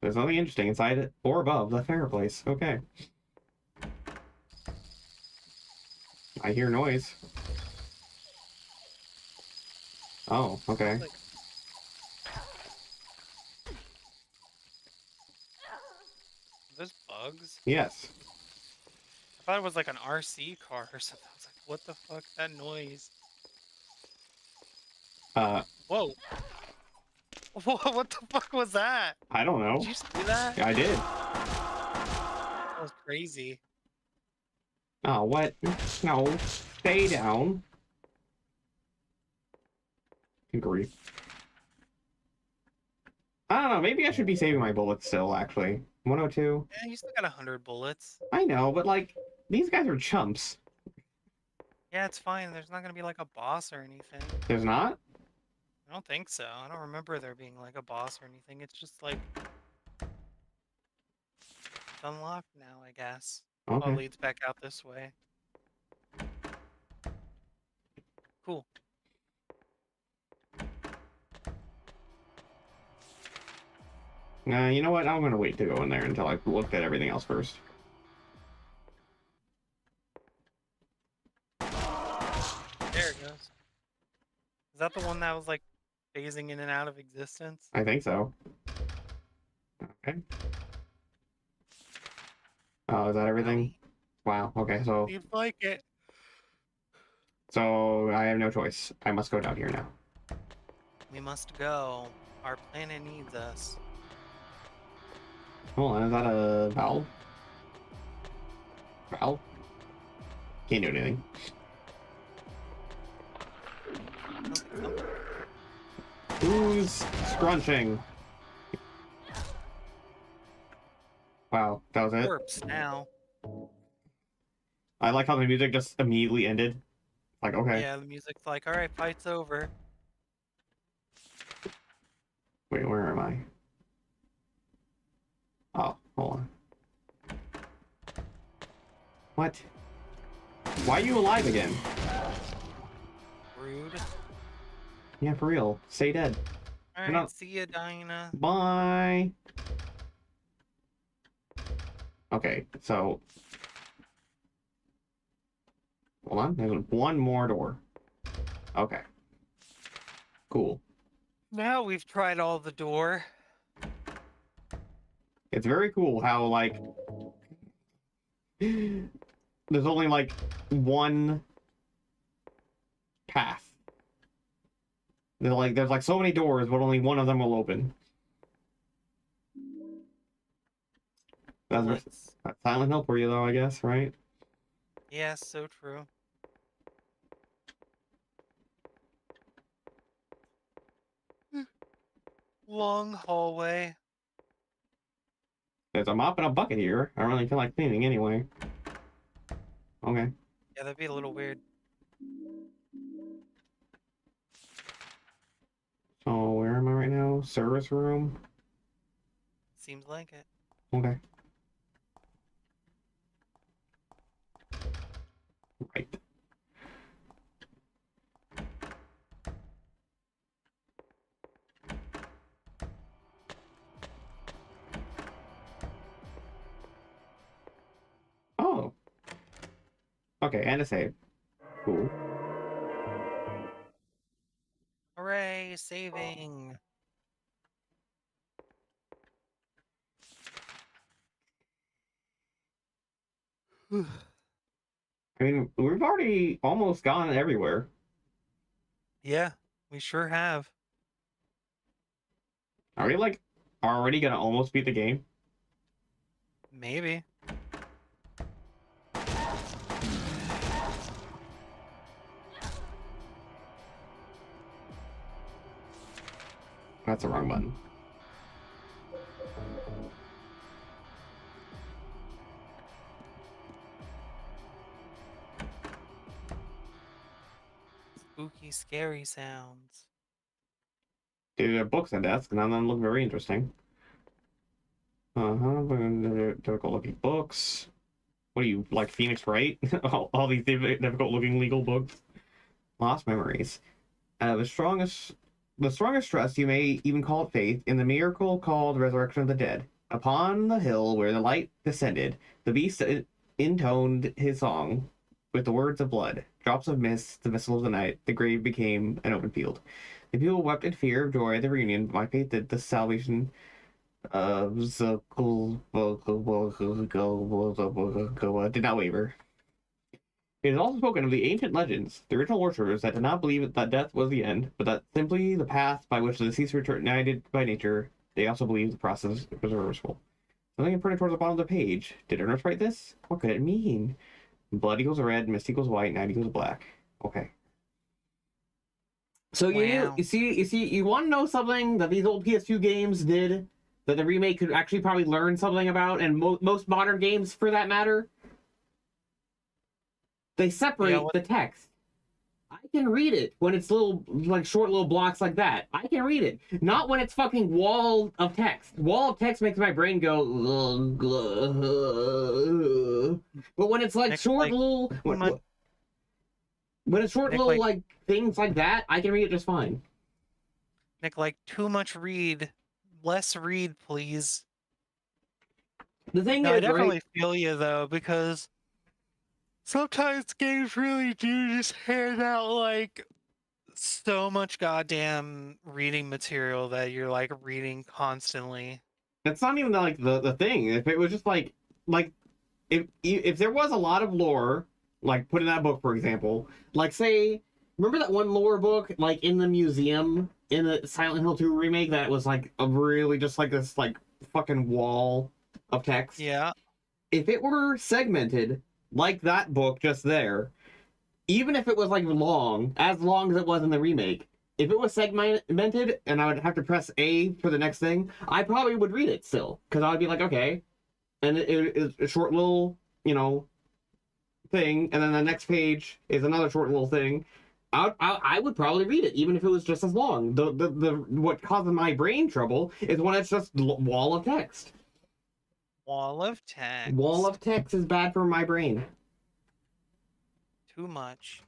There's nothing interesting inside it or above the fireplace. Okay. I hear noise. Oh, okay. Like, there's bugs. Yes. I thought it was like an RC car or something. I was like, what the fuck? That noise. Whoa. What the fuck was that? I don't know. Did you see that? I did. That was crazy. Oh, what? No. Stay down. Good grief. I don't know. Maybe I should be saving my bullets still, actually. 102. Yeah, you still got 100 bullets. I know, but, like, these guys are chumps. Yeah, it's fine. There's not gonna be like a boss or anything. There's not? I don't think so. I don't remember there being like a boss or anything. It's just like it's unlocked now, I guess. Oh, it Okay. leads back out this way. Cool. You know what? I'm gonna wait to go in there until I've looked at everything else first. There it goes. Is that the one that was like phasing in and out of existence? I think so. Okay. Oh, is that everything? Wow. Okay, so Seems like it. I have no choice. I must go down here now. We must go. Our planet needs us. Hold on, is that a valve? Valve? Can't do anything. Who's scrunching? Wow, that was it? Corpse now. I like how the music just immediately ended. Like, okay. Yeah, the music's like, alright, fight's over. Wait, where am I? Oh. Hold on. What? Why are you alive again? Rude. Yeah, for real. Stay dead. Alright, see ya, Dinah. Bye. Okay, so hold on. There's one more door. Okay. Cool. Now we've tried all the door. It's very cool how like there's only like one path. There's like so many doors, but only one of them will open. That's Silent Hill for you, though, I guess, right? Yeah, so true. Long hallway. There's a mop and a bucket here. I don't really feel like cleaning anyway. Okay. Yeah, that'd be a little weird. So where am I right now? Service room? Seems like it. Okay. Right. Oh. Okay, and a save. Cool. Hooray, saving. I mean, we've already almost gone everywhere. Yeah, we sure have. Are we like already gonna almost beat the game? Maybe. That's the wrong button. Spooky, scary sounds. Dude, there are books on desk, none of them look very interesting. Difficult looking books. What are you, like Phoenix Wright? all these difficult looking legal books. Lost memories. The strongest trust, you may even call it faith, in the miracle called resurrection of the dead. Upon the hill where the light descended, the beast intoned his song with the words of blood. Drops of mist, the missile of the night, the grave became an open field. The people wept in fear of joy at the reunion. My faith that the salvation of did not waver. It is also spoken of the ancient legends, the original worshippers that did not believe that death was the end, but that simply the path by which the deceased returned united by nature. They also believed the process was reversible. Something printed towards the bottom of the page. Did Ernest write this? What could it mean? Blood equals red, mist equals white, night equals black. Okay. So Wow. you see, you want to know something that these old PS2 games did that the remake could actually probably learn something about, and most modern games, for that matter? They separate the text. I can read it when it's little, like short little blocks like that. I can read it. Not when it's fucking wall of text. Wall of text makes my brain go. But when it's like short little, when it's short little like things like that, I can read it just fine. Nick, like too much read, less read, please. The thing No, is, I definitely right? feel you though, because sometimes games really do just hand out like so much goddamn reading material that you're like reading constantly. It's not even like the thing. If it was just like if there was a lot of lore, like put in that book, for example, like say, remember that one lore book like in the museum in the Silent Hill 2 remake that was like a really just like this like fucking wall of text? Yeah. If it were segmented like that book just there, even if it was like as long as it was in the remake, if it was segmented and I would have to press A for the next thing, I probably would read it still, because I would be like, okay, and it is a short little, thing, and then the next page is another short little thing. I would probably read it even if it was just as long. The what causes my brain trouble is when it's just wall of text. Wall of text. Wall of text is bad for my brain. Too much.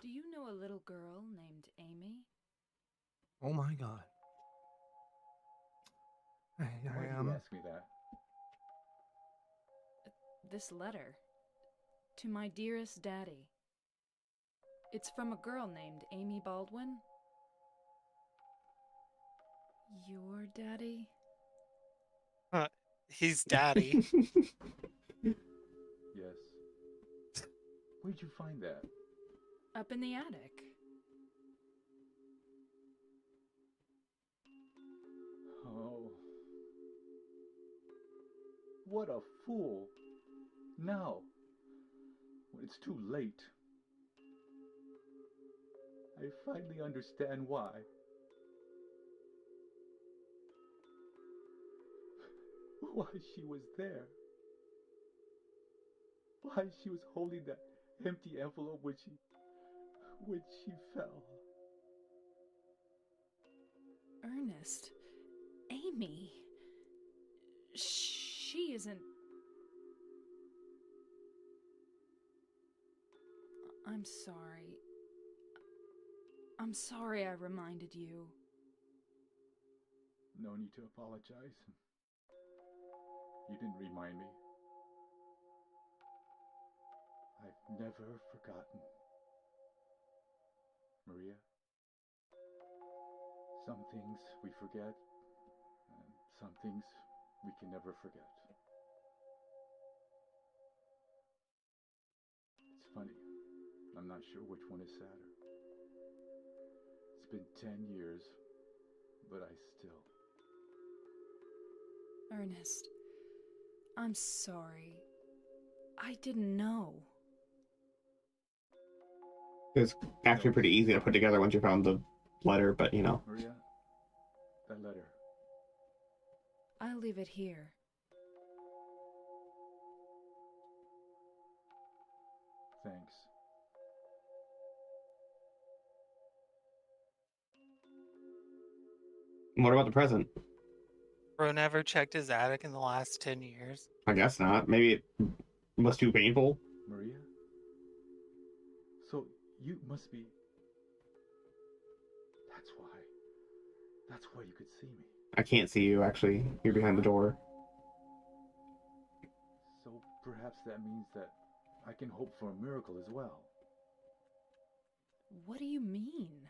Do you know a little girl named Amy? Oh my god. Why do you ask me that? This letter. To my dearest daddy. It's from a girl named Amy Baldwin. Your daddy? He's daddy. Yes. Where'd you find that? Up in the attic. Oh. What a fool. Now, when it's too late, I finally understand why. Why she was there. Why she was holding that empty envelope when she fell. Ernest. Amy. She isn't... I'm sorry. I'm sorry I reminded you. No need to apologize. You didn't remind me. I've never forgotten. Maria, some things we forget, and some things we can never forget. It's funny, I'm not sure which one is sadder. It's been 10 years, but I still... Ernest, I'm sorry. I didn't know. It was actually pretty easy to put together once you found the letter, but you know. Maria, that letter. I'll leave it here. Thanks. What about the present? Bro never checked his attic in the last 10 years. I guess not. Maybe it was too painful. Maria? So you must be... That's why you could see me. I can't see you, actually. You're behind the door. So perhaps that means that I can hope for a miracle as well. What do you mean?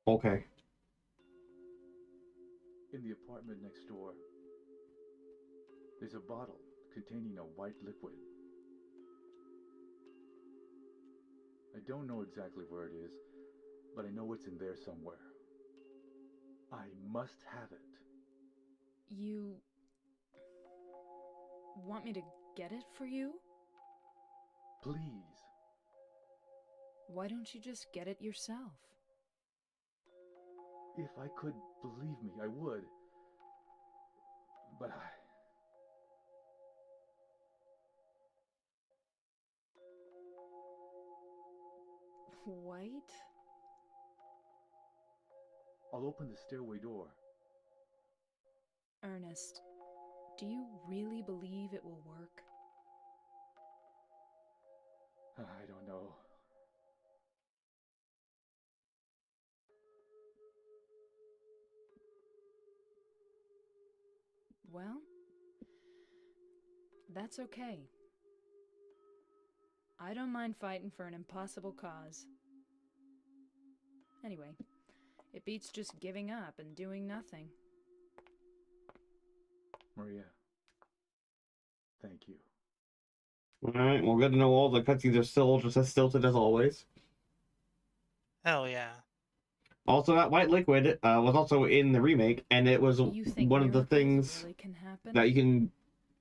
Okay. In the apartment next door, there's a bottle containing a white liquid. I don't know exactly where it is, but I know it's in there somewhere. I must have it. You... want me to get it for you? Please. Why don't you just get it yourself? If I could, believe me, I would. But White? I'll open the stairway door. Ernest, do you really believe it will work? I don't know. Well, that's okay. I don't mind fighting for an impossible cause. Anyway, it beats just giving up and doing nothing. Maria, thank you. Alright, well, good to know all the cutscenes are still just as stilted as always. Hell yeah. Also, that white liquid was also in the remake, and it was You think one of the miracles things really can happen? that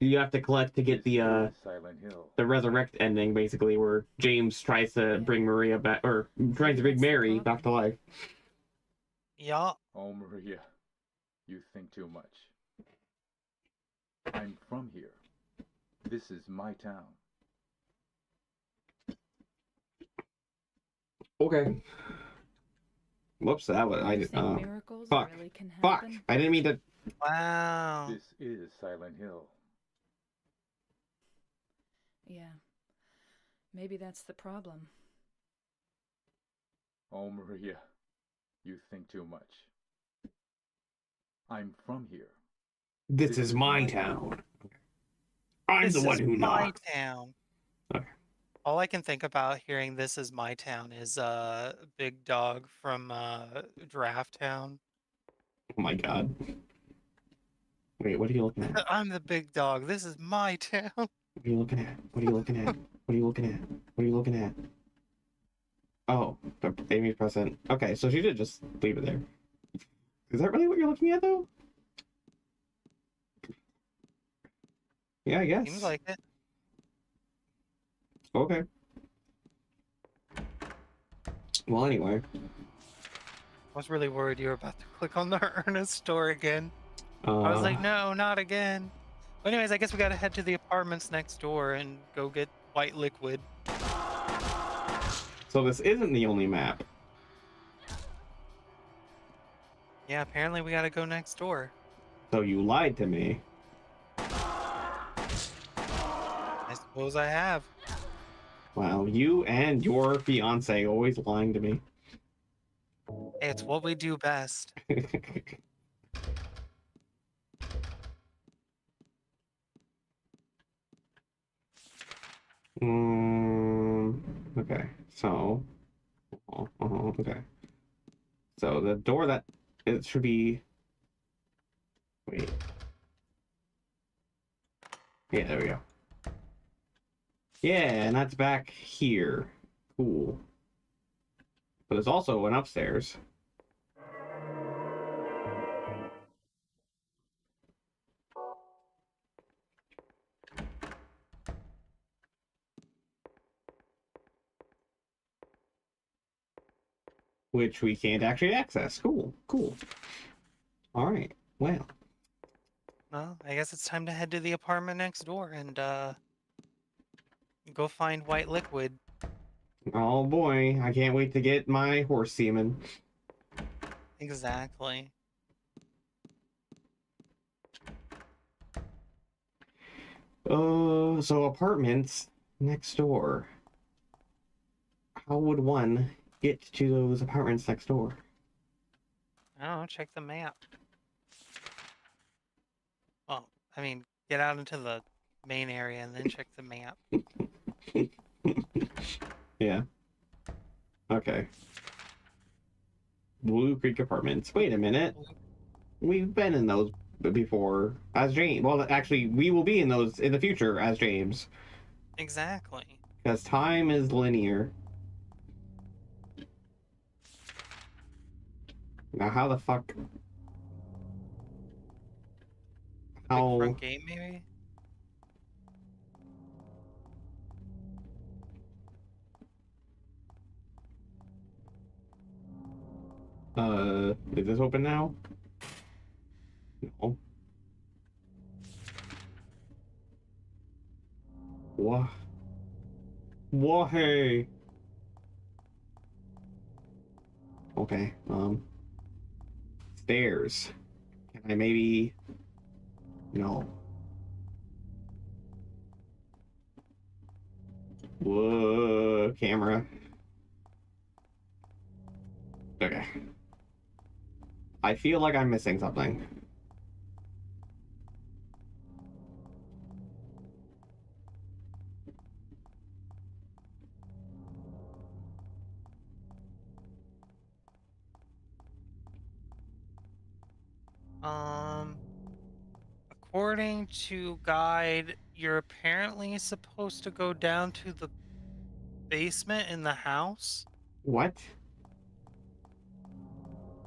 you have to collect to get the Silent Hill. resurrect ending, basically, where James tries to bring Maria back, or tries to bring That's the Mary back to problem. life. Yeah. Oh, Maria, you think too much. I'm from here. This is my town. Okay. Whoops, that was I You did. think miracles Fuck. really can Fuck. happen? I didn't mean to. Wow. This is Silent Hill. Yeah. Maybe that's the problem. Oh, Maria, you think too much. I'm from here. This is my town. I'm This the one is who my knocked. town. Okay. All I can think about hearing "This is my town" is Big Dog from Draft Town. Oh my god. Wait, what are you looking at? I'm the big dog. This is my town. What are you looking at? What are you looking at? What are you looking at? What are you looking at? Oh, the Amy's present. Okay, so she did just leave it there. Is that really what you're looking at, though? Yeah, I guess. Seems like it. Okay. Well, anyway. I was really worried you were about to click on the Ernest store again. I was like, no, not again. But anyways, I guess we gotta head to the apartments next door and go get white liquid. So this isn't the only map. Yeah, apparently we gotta go next door. So you lied to me. I suppose I have. Well, you and your fiance always lying to me. Hey, it's what we do best. Okay, so okay. So the door that it should be. Wait. Yeah, there we go. Yeah, and that's back here. Cool. But there's also an upstairs. Which we can't actually access. Cool, cool. All right, well. Well, I guess it's time to head to the apartment next door and go find white liquid. Oh boy, I can't wait to get my horse semen. Exactly. So apartments next door. How would one get to those apartments next door? I don't know, check the map. Well, I mean, get out into the main area and then check the map. Yeah. Okay. Blue Creek Apartments. Wait a minute. We've been in those before as James. Well, actually, we will be in those in the future as James. Exactly. Because time is linear. Now, how the fuck? Big How? front gate, maybe? Is this open now? No. What? What? Hey. Okay. Stairs. Can I maybe? No. Whoa, camera. Okay. I feel like I'm missing something. According to guide, you're apparently supposed to go down to the basement in the house. What?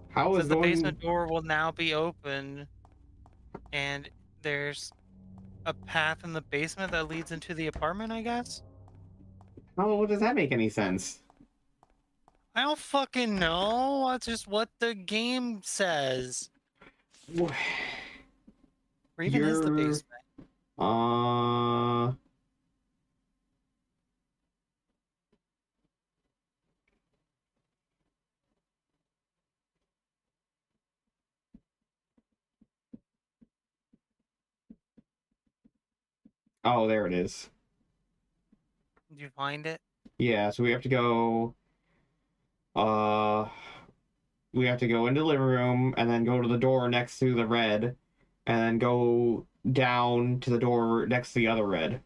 How Says is the going? basement door will now be open, and there's a path in the basement that leads into the apartment, I guess? How does that make any sense? I don't fucking know. That's just what the game says. Wh- Where even is the You're- basement? Oh, there it is. Did you find it? Yeah, so we have to go. We have to go into the living room and then go to the door next to the red, and then go down to the door next to the other red.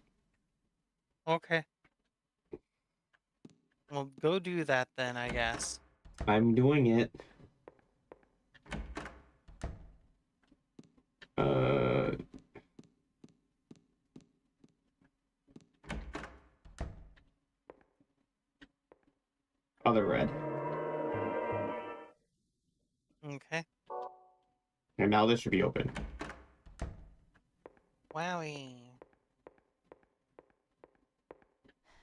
Okay. Well, go do that then, I guess. I'm doing it. Uh. Other red. Okay. And now this should be open. Wowie.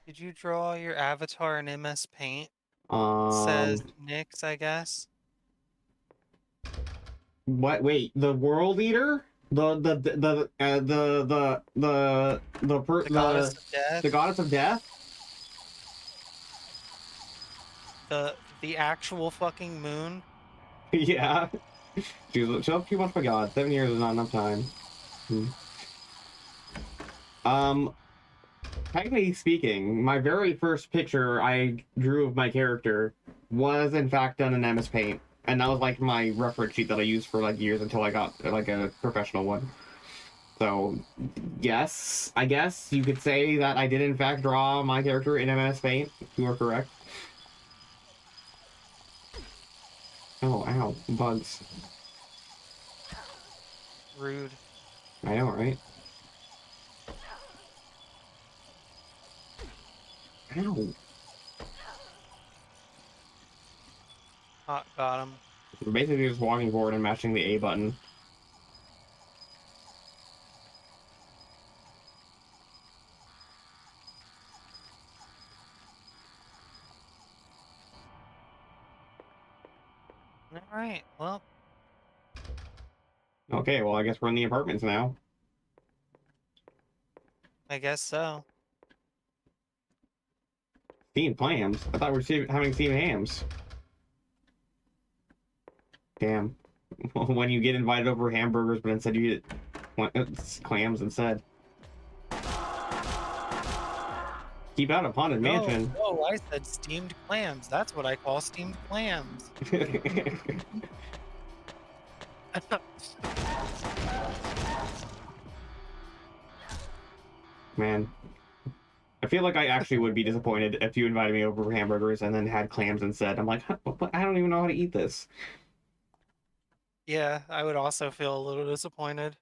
Did you draw your avatar in MS Paint? It says Nyx, I guess. What? Wait, the world eater? The Goddess of Death? the goddess of death? The actual fucking moon? Yeah. She's too much for God. 7 years is not enough time. Technically speaking, my very first picture I drew of my character was in fact done in MS Paint, and that was like my reference sheet that I used for like years until I got like a professional one. So, yes, I guess you could say that I did in fact draw my character in MS Paint. You are correct. Oh, ow, bugs. Rude. I know, right? Ow. Hot got him. Basically just walking forward and mashing the A button. Alright, well, Okay, well I guess we're in the apartments now. I guess so. Steamed clams? I thought we were having steamed hams. Damn. When you get invited over hamburgers, but instead you get clams instead. Keep out of Haunted Mansion. No, I said steamed clams. That's what I call steamed clams. Man. I feel like I actually would be disappointed if you invited me over for hamburgers and then had clams instead. I'm like, I don't even know how to eat this. Yeah, I would also feel a little disappointed.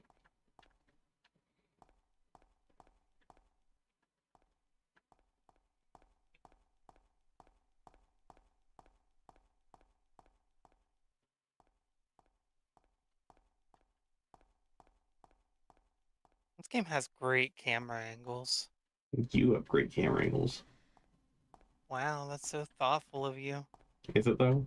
This game has great camera angles. You have great camera angles. Wow, that's so thoughtful of you. Is it though?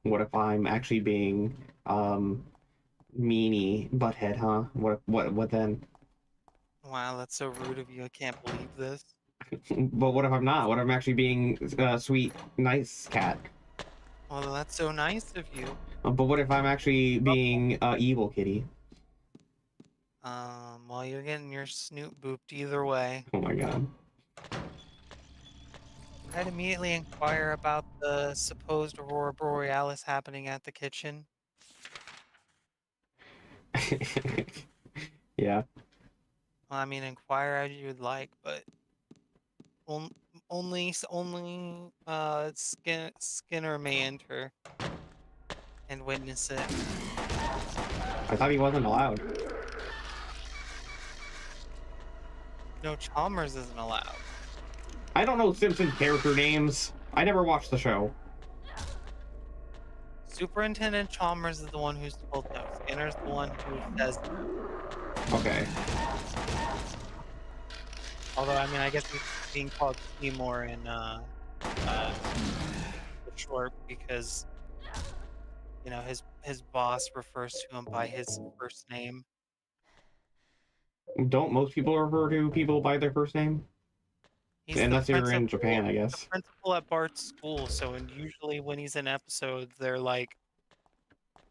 What if I'm actually being meanie butthead, huh? What then? Wow, that's so rude of you. I can't believe this. But what if I'm not? What if I'm actually being sweet, nice cat? Well, that's so nice of you. But what if I'm actually being evil kitty? Well, you're getting your snoot booped either way. Oh my god. I'd immediately inquire about the supposed Aurora Borealis happening at the kitchen. Yeah. Well, I mean, inquire as you would like, but only Skinner may enter and witness it. I thought he wasn't allowed. No, Chalmers isn't allowed. I don't know Simpsons character names. I never watched the show. Superintendent Chalmers is the one who's told no. Skinner's the one who says no. Okay. Although, I mean, I guess he's being called Seymour in the short because, you know, his boss refers to him by his first name. Don't most people refer to people by their first name? He's Unless the you're in principal- Japan, I the guess. principal at Bart's school, so usually when he's in episodes, they're like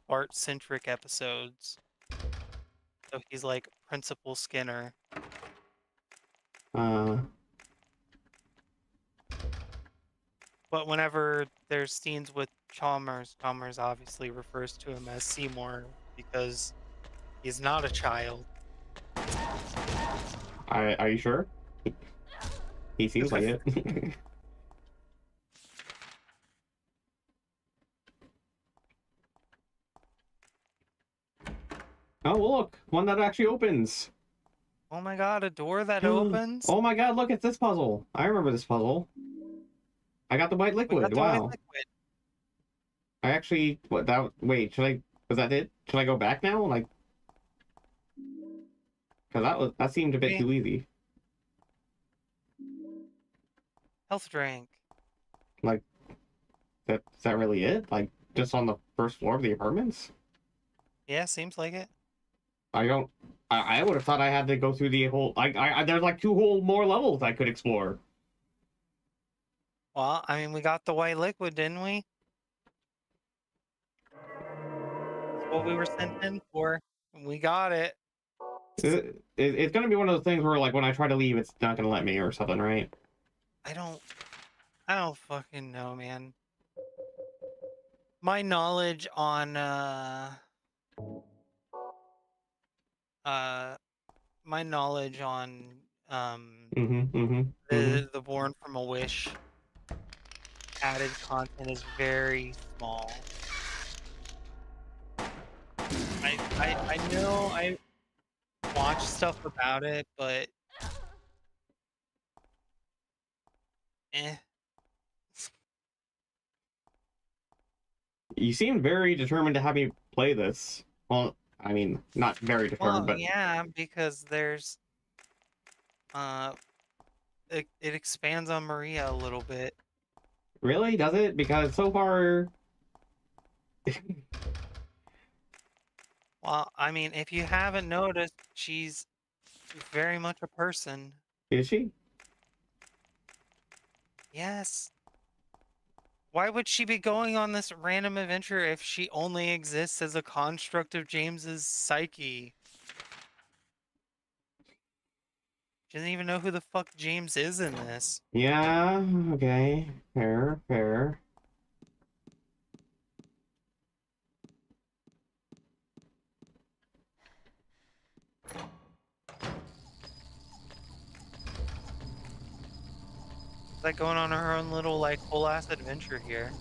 Bart-centric episodes. So he's like Principal Skinner. But whenever there's scenes with Chalmers, Chalmers obviously refers to him as Seymour because he's not a child. Are you sure? He seems like it. Oh, look! One that actually opens! Oh my god, a door that opens? Oh my god, look, it's this puzzle! I remember this puzzle. I got the white We got liquid, the white wow. liquid. I actually, wait, was that it? Should I go back now? Like, cause that seemed a bit too easy. Health drink. Like, is that really it? Like, just on the first floor of the apartments? Yeah, seems like it. I would have thought I had to go through the whole, there's like 2 whole more levels I could explore. Well, I mean, we got the white liquid, didn't we? That's what we were sent in for. We got it. It's gonna be one of those things where, like, when I try to leave, it's not gonna let me or something, right? I don't fucking know, man. My knowledge on my knowledge on the Born from a Wish added content is very small. I know I watch stuff about it, but eh. You seem very determined to have me play this. Well, I mean, not very determined, Well, but yeah, because there's it expands on Maria a little bit. really, does it? Because so far, Well, I mean, if you haven't noticed, she's very much a person. is she? Yes. Why would she be going on this random adventure if she only exists as a construct of James's psyche? She doesn't even know who the fuck James is in this. Yeah. Okay. Fair. Fair. She's like going on her own little like whole ass adventure here.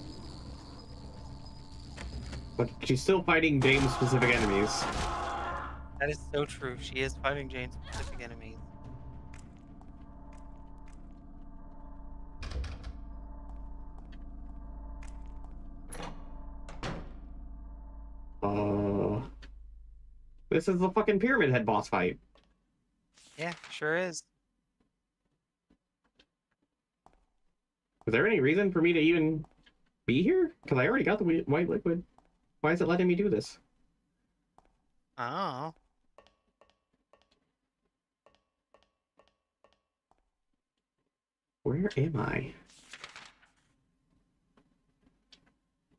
But she's still fighting James' specific enemies. That is so true. She is fighting James' specific enemies. This is the fucking Pyramid Head boss fight. Yeah, sure is. Is there any reason for me to even be here? Because I already got the white liquid. Why is it letting me do this? Oh. Where am I?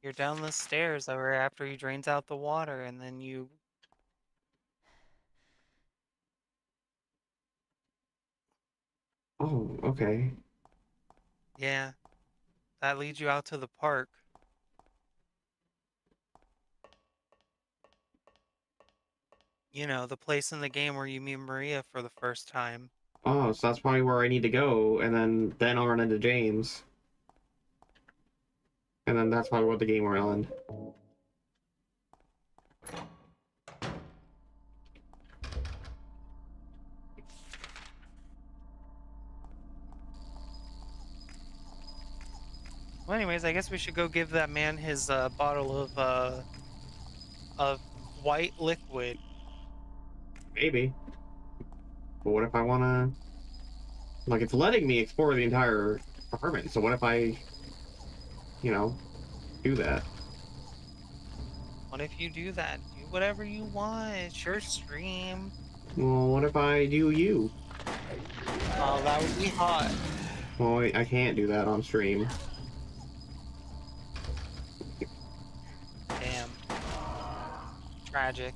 You're down the stairs over after he drains out the water, and then you... Oh, okay. Yeah. That leads you out to the park. You know, the place in the game where you meet Maria for the first time. Oh, so that's probably where I need to go, and then I'll run into James. And then that's probably what the game will end. Well, anyways, I guess we should go give that man his bottle of white liquid. Maybe. But what if I wanna... Like, it's letting me explore the entire apartment, so what if I, you know, do that? What if you do that? Do whatever you want. It's your stream. Well, what if I do you? Oh, that would be hot. Well, I can't do that on stream. Damn. Tragic.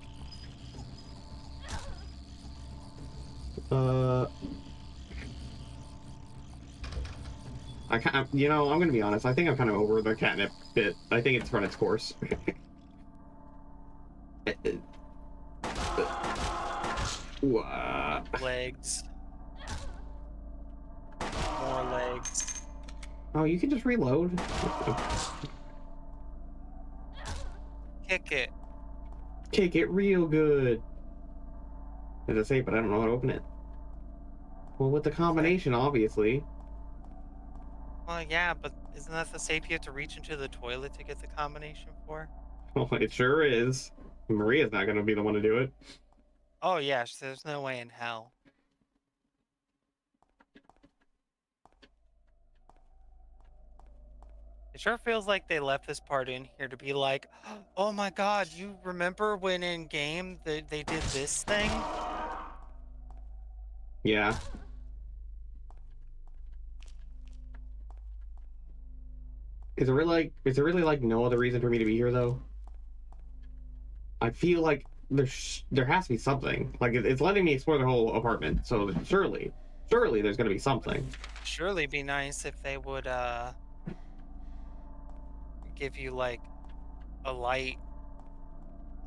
I kind of, you know, I'm gonna be honest. I think I'm kind of over the catnip bit. I think it's run its course. Legs. More legs. Oh, you can just reload. Kick it. Kick it real good. As I say, but I don't know how to open it. Well, with the combination, obviously. Well, yeah, but isn't that the safe you have to reach into the toilet to get the combination for? Well, it sure is. Maria's not gonna be the one to do it. Oh, yeah, there's no way in hell. It sure feels like they left this part in here to be like, oh my god, you remember when in game they did this thing? Yeah. Is there really like no other reason for me to be here though? I feel like there has to be something. Like it's letting me explore the whole apartment, so surely there's gonna be something. Surely be nice if they would give you like a light,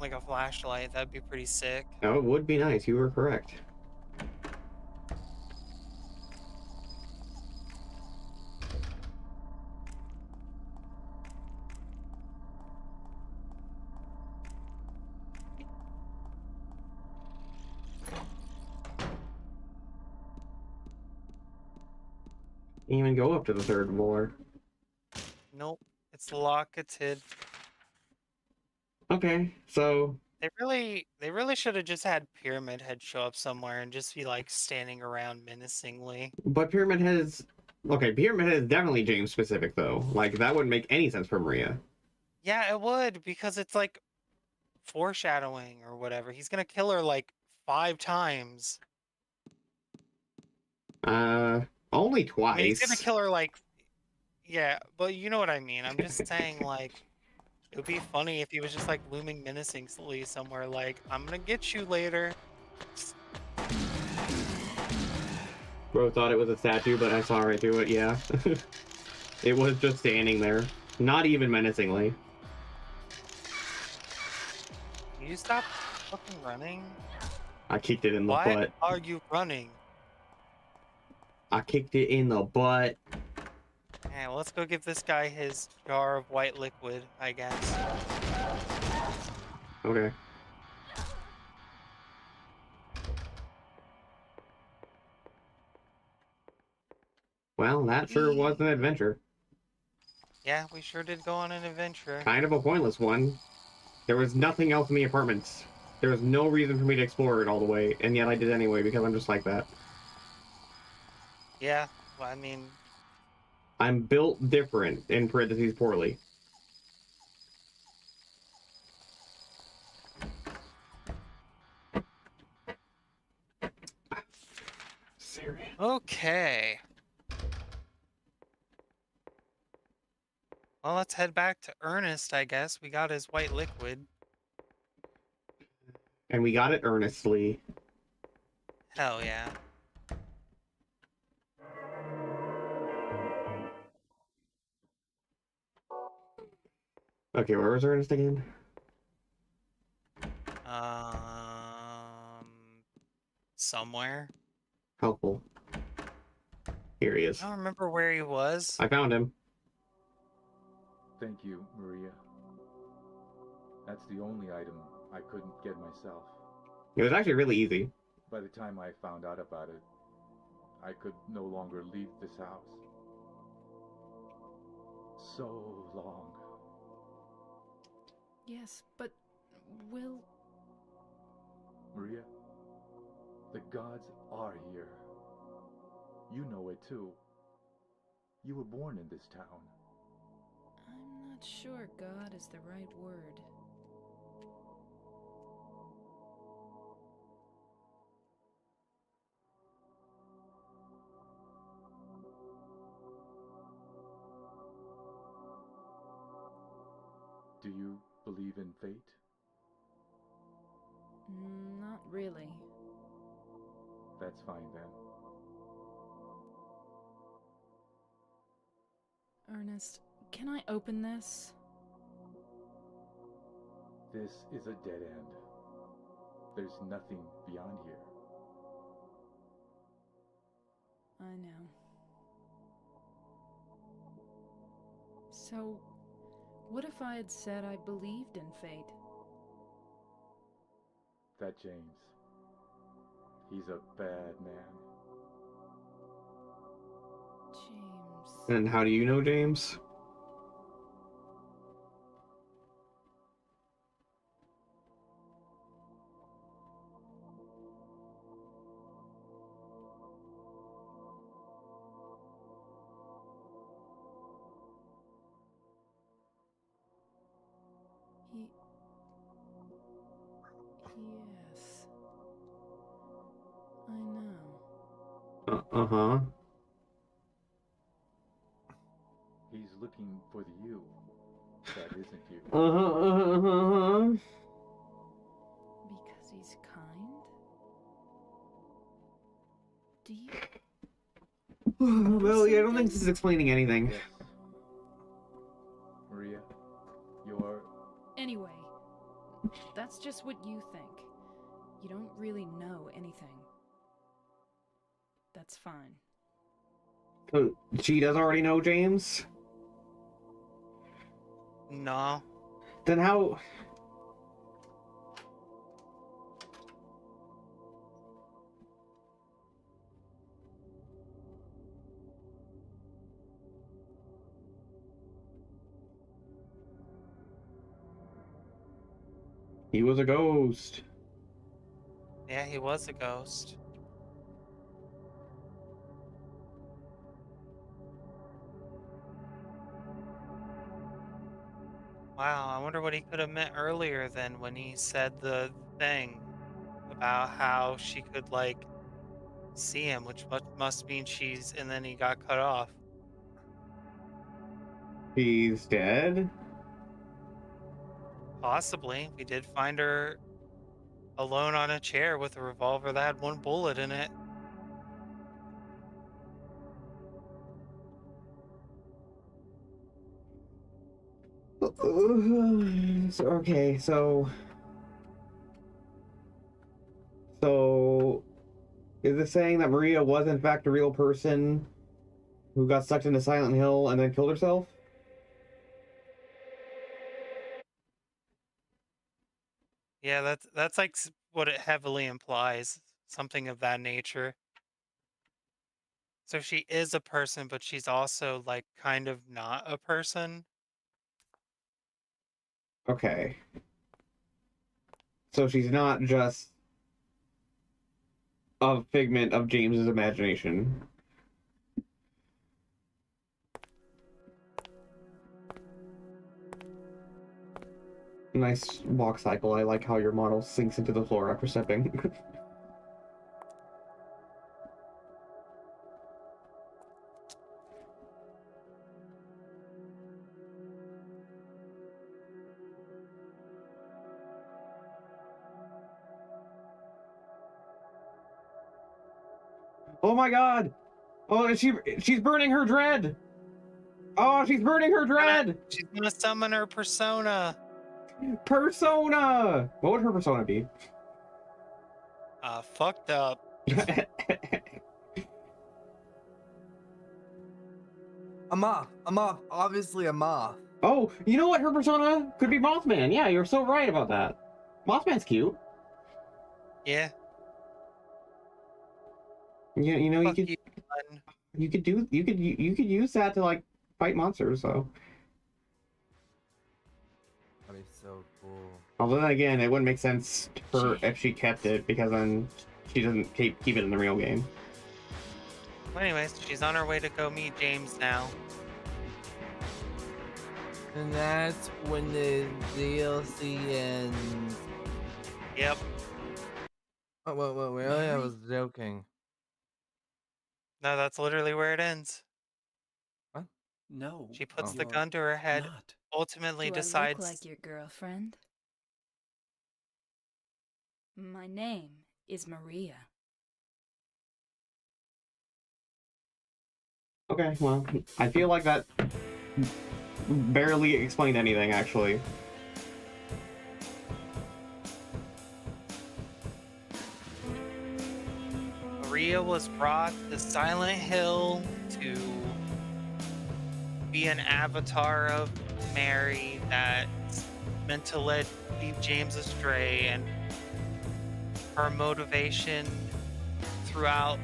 like a flashlight. That'd be pretty sick. Oh, it would be nice. You were correct. Can't even go up to the third floor. Nope, it's locketed. Okay, so They really should have just had Pyramid Head show up somewhere and just be like standing around menacingly. but Pyramid Head is okay. Pyramid Head is definitely James specific though. Like that wouldn't make any sense for Maria. Yeah, it would, because it's like foreshadowing or whatever. He's gonna kill her like 5 times. Only I mean, he's gonna twice. kill her like, yeah, but you know what I mean. I'm just saying, like, it would be funny if he was just like looming menacingly somewhere, like, I'm gonna get you later. Bro thought it was a statue, but I saw right through it. Yeah, it was just standing there, not even menacingly. Can you stop fucking running? I kicked it in the Why butt. are you running? I kicked it in the butt. Yeah, well, let's go give this guy his jar of white liquid, I guess. Okay. Well, that sure was an adventure. Yeah, we sure did go on an adventure. Kind of a pointless one. There was nothing else in the apartments. There was no reason for me to explore it all the way, and yet I did anyway because I'm just like that. Yeah, well, I mean, I'm built different, in parentheses, poorly. Serious. okay. Well, let's head back to Ernest, I guess. We got his white liquid. And we got it earnestly. Hell yeah. Okay, where was Ernest again? Somewhere. Helpful. Here he is. I don't remember where he was. I found him. Thank you, Maria. That's the only item I couldn't get myself. It was actually really easy. By the time I found out about it, I could no longer leave this house. So long. Yes, but will... Maria, the gods are here. You know it too. You were born in this town. I'm not sure God is the right word. Do you believe in fate? Not really. That's fine then. honest. Can I open this? This is a dead end. There's nothing beyond here. I know. So, what if I had said I believed in fate? That James. He's a bad man. James. And how do you know James? Yes. I know. Uh-huh. He's looking for the you. That isn't you. Uh-huh. Because he's kind? Do you... Well, yeah, I don't think this is explaining anything. Yes. Maria, you're... Anyway, that's just what you think. You don't really know anything. That's fine. So she does already know James? No. Then how... He was a ghost. Yeah, he was a ghost. Wow, I wonder what he could have meant earlier than when he said the thing about how she could, like, see him, which must mean she's... And then he got cut off. He's dead? Possibly. We did find her alone on a chair with a revolver that had one bullet in it. Okay, so is it saying that Maria was in fact a real person who got sucked into Silent Hill and then killed herself? Yeah, that's like what it heavily implies, something of that nature. So she is a person, but she's also like kind of not a person. Okay. So she's not just a figment of James's imagination. Nice walk cycle. I like how your model sinks into the floor after stepping. Oh my god! Oh, she's burning her dread! Oh, she's burning her dread! She's gonna summon her persona. Persona! What would her persona be? Fucked up. A moth. A moth. Obviously a moth. Oh, you know what? Her persona could be Mothman. Yeah, you're so right about that. Mothman's cute. Yeah. Yeah, you know, Fuck you could use that to like fight monsters. So, That'd be so cool. although then again, it wouldn't make sense for if she kept it because then she doesn't keep it in the real game. Well, anyways, she's on her way to go meet James now. And that's when the DLC ends. Yep. Oh, wait, really? I was joking. No, that's literally where it ends. What? No. She puts the you're gun to her head, not. ultimately Do decides... I look like your girlfriend? My name is Maria. Okay, well, I feel like that barely explained anything, actually. Maria was brought to Silent Hill to be an avatar of Mary that's meant to lead James astray, and her motivation throughout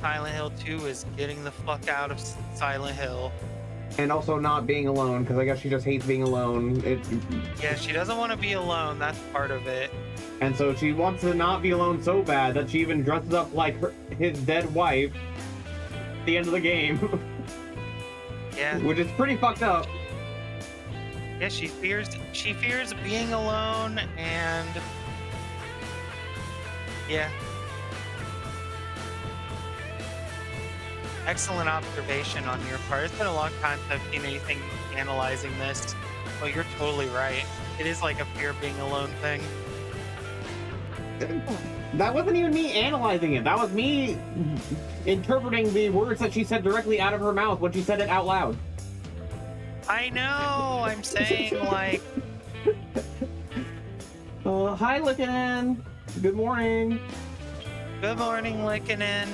Silent Hill 2 is getting the fuck out of Silent Hill. And also not being alone, because I guess she just hates being alone. Yeah, she doesn't want to be alone, that's part of it. And so she wants to not be alone so bad that she even dresses up like his dead wife at the end of the game. Yeah. Which is pretty fucked up. Yeah, she fears being alone, and yeah. Excellent observation on your part. It's been a long time since I've seen anything analyzing this, but you're totally right. It is like a fear of being alone thing. That wasn't even me analyzing it. That was me interpreting the words that she said directly out of her mouth when she said it out loud. I know. I'm saying like. Hi, Lickinin. Good morning. Good morning, Lickinin.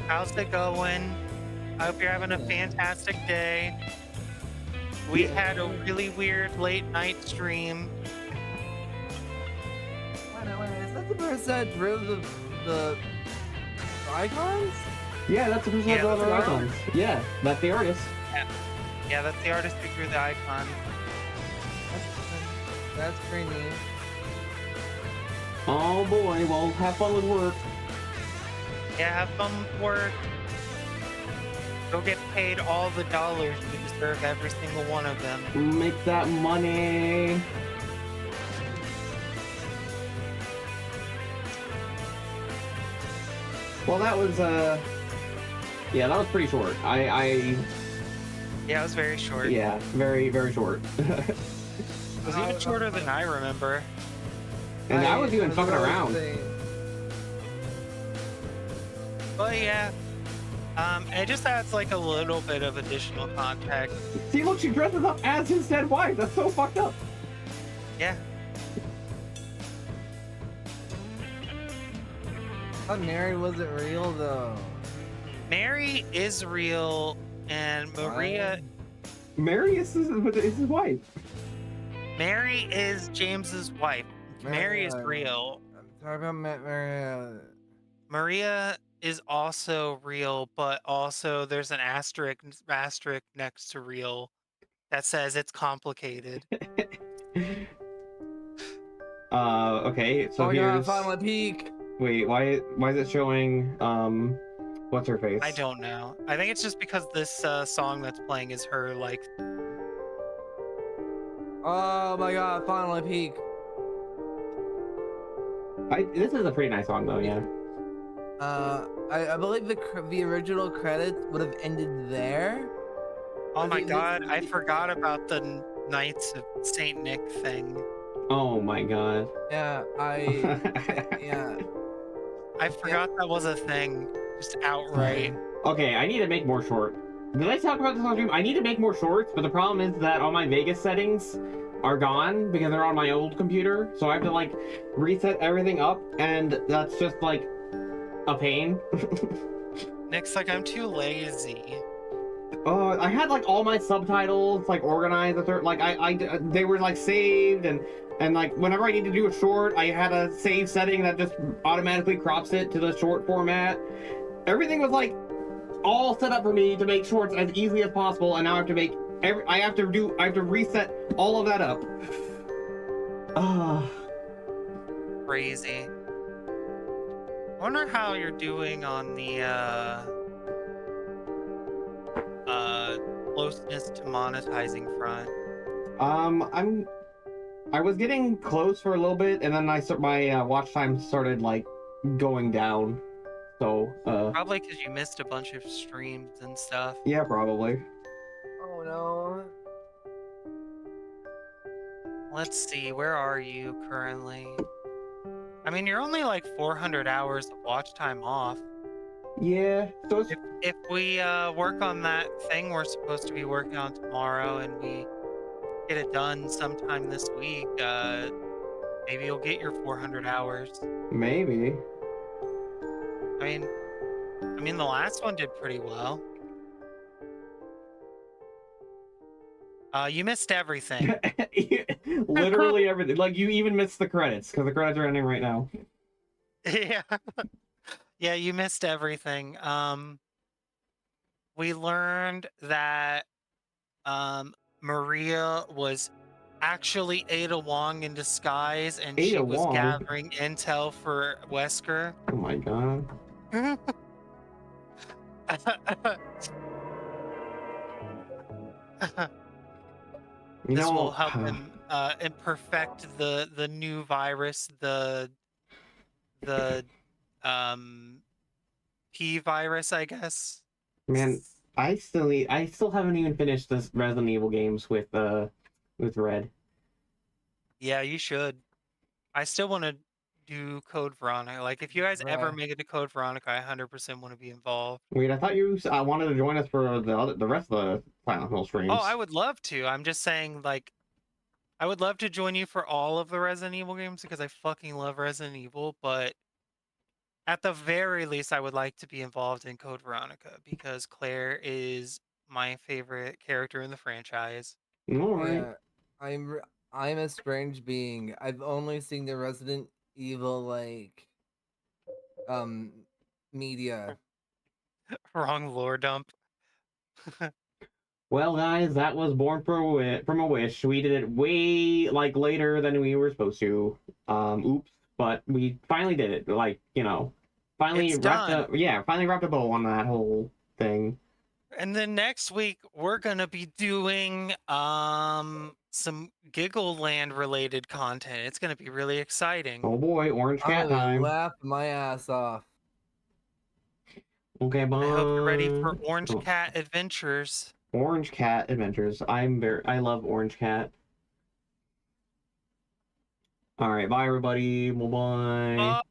How's it going? I hope you're having a fantastic day. We had a really weird late night stream. Wait, is that the person that drew the icons? Yeah, that's the person that drew the icons. Yeah, that's the artist. Yeah, that's the artist who drew the icon. That's pretty neat. Oh boy, well, have fun with work. Yeah, have fun with work. Go get paid all the dollars. You deserve every single one of them. Make that money. Well, that was, yeah, that was pretty short. Yeah, it was very short. Yeah, very, very short. It was even shorter than I remember. And I was even fucking around. But yeah, it just adds like a little bit of additional context. See, look, she dresses up as his dead wife. That's so fucked up. Yeah. I thought Mary wasn't real though. Mary is real, and Maria. Mary is his wife. Mary is James's wife. Mary is real. I'm talking about Maria. Maria is also real, but also there's an asterisk next to real that says it's complicated. Okay, so here's... Final peak. Wait, why is it showing, what's her face? I don't know. I think it's just because this song that's playing is her, like... Oh my god, finally peak. This is a pretty nice song though, yeah. I believe the original credits would have ended there. Oh my god, I forgot about the Knights of Saint Nick thing. Oh my god. Yeah, yeah. I forgot that was a thing, just outright. Okay, I need to make more short. Did I talk about this on stream? I need to make more shorts, but the problem is that all my Vegas settings are gone because they're on my old computer, so I have to like reset everything up, and that's just like a pain. Nick's like, I'm too lazy. I had like all my subtitles like organized, like they were like saved, and like whenever I need to do a short, I had a save setting that just automatically crops it to the short format. Everything was like all set up for me to make shorts as easily as possible, and now I have to make I have to reset all of that up. Crazy. I wonder how you're doing on the closeness to monetizing front. I was getting close for a little bit, and then my watch time started like going down. So probably because you missed a bunch of streams and stuff. Yeah, probably. Oh no. Let's see, where are you currently? I mean, you're only like 400 hours of watch time off. Yeah. So it's If we work on that thing we're supposed to be working on tomorrow, and we get it done sometime this week, maybe you'll get your 400 hours. maybe. I mean, the last one did pretty well. You missed everything. Literally everything. Like, you even missed the credits, because the credits are ending right now. Yeah. Yeah, you missed everything. We learned that Maria was actually Ada Wong in disguise, and she Ada was Wong? gathering intel for Wesker. Oh my god. You This know, will help him and perfect the new virus, the P virus, I guess. man, I still haven't even finished this Resident Evil games with Red. Yeah, you should. I still want to do Code Veronica. Like, if you guys ever Bruh. make it to Code Veronica, I 100% want to be involved. Wait, I thought you wanted to join us for the rest of the Silent Hill streams. Oh, I would love to. I'm just saying, like, I would love to join you for all of the Resident Evil games because I fucking love Resident Evil, but at the very least, I would like to be involved in Code Veronica because Claire is my favorite character in the franchise. All right. Yeah, I'm a strange being. I've only seen the Resident Evil like media. Wrong lore dump. Well, guys, that was Born from a Wish. We did it way later than we were supposed to. Oops, but we finally did it. Like, finally It's wrapped done. up. Yeah, finally wrapped a bow on that whole thing. And then next week we're gonna be doing some Giggle Land related content. It's gonna be really exciting. Oh boy, Orange Cat I'm gonna time. laugh my ass off. Okay, bye. I hope you're ready for Orange Cat Adventures. Orange Cat Adventures. I love Orange Cat. All right, bye everybody. Bye bye.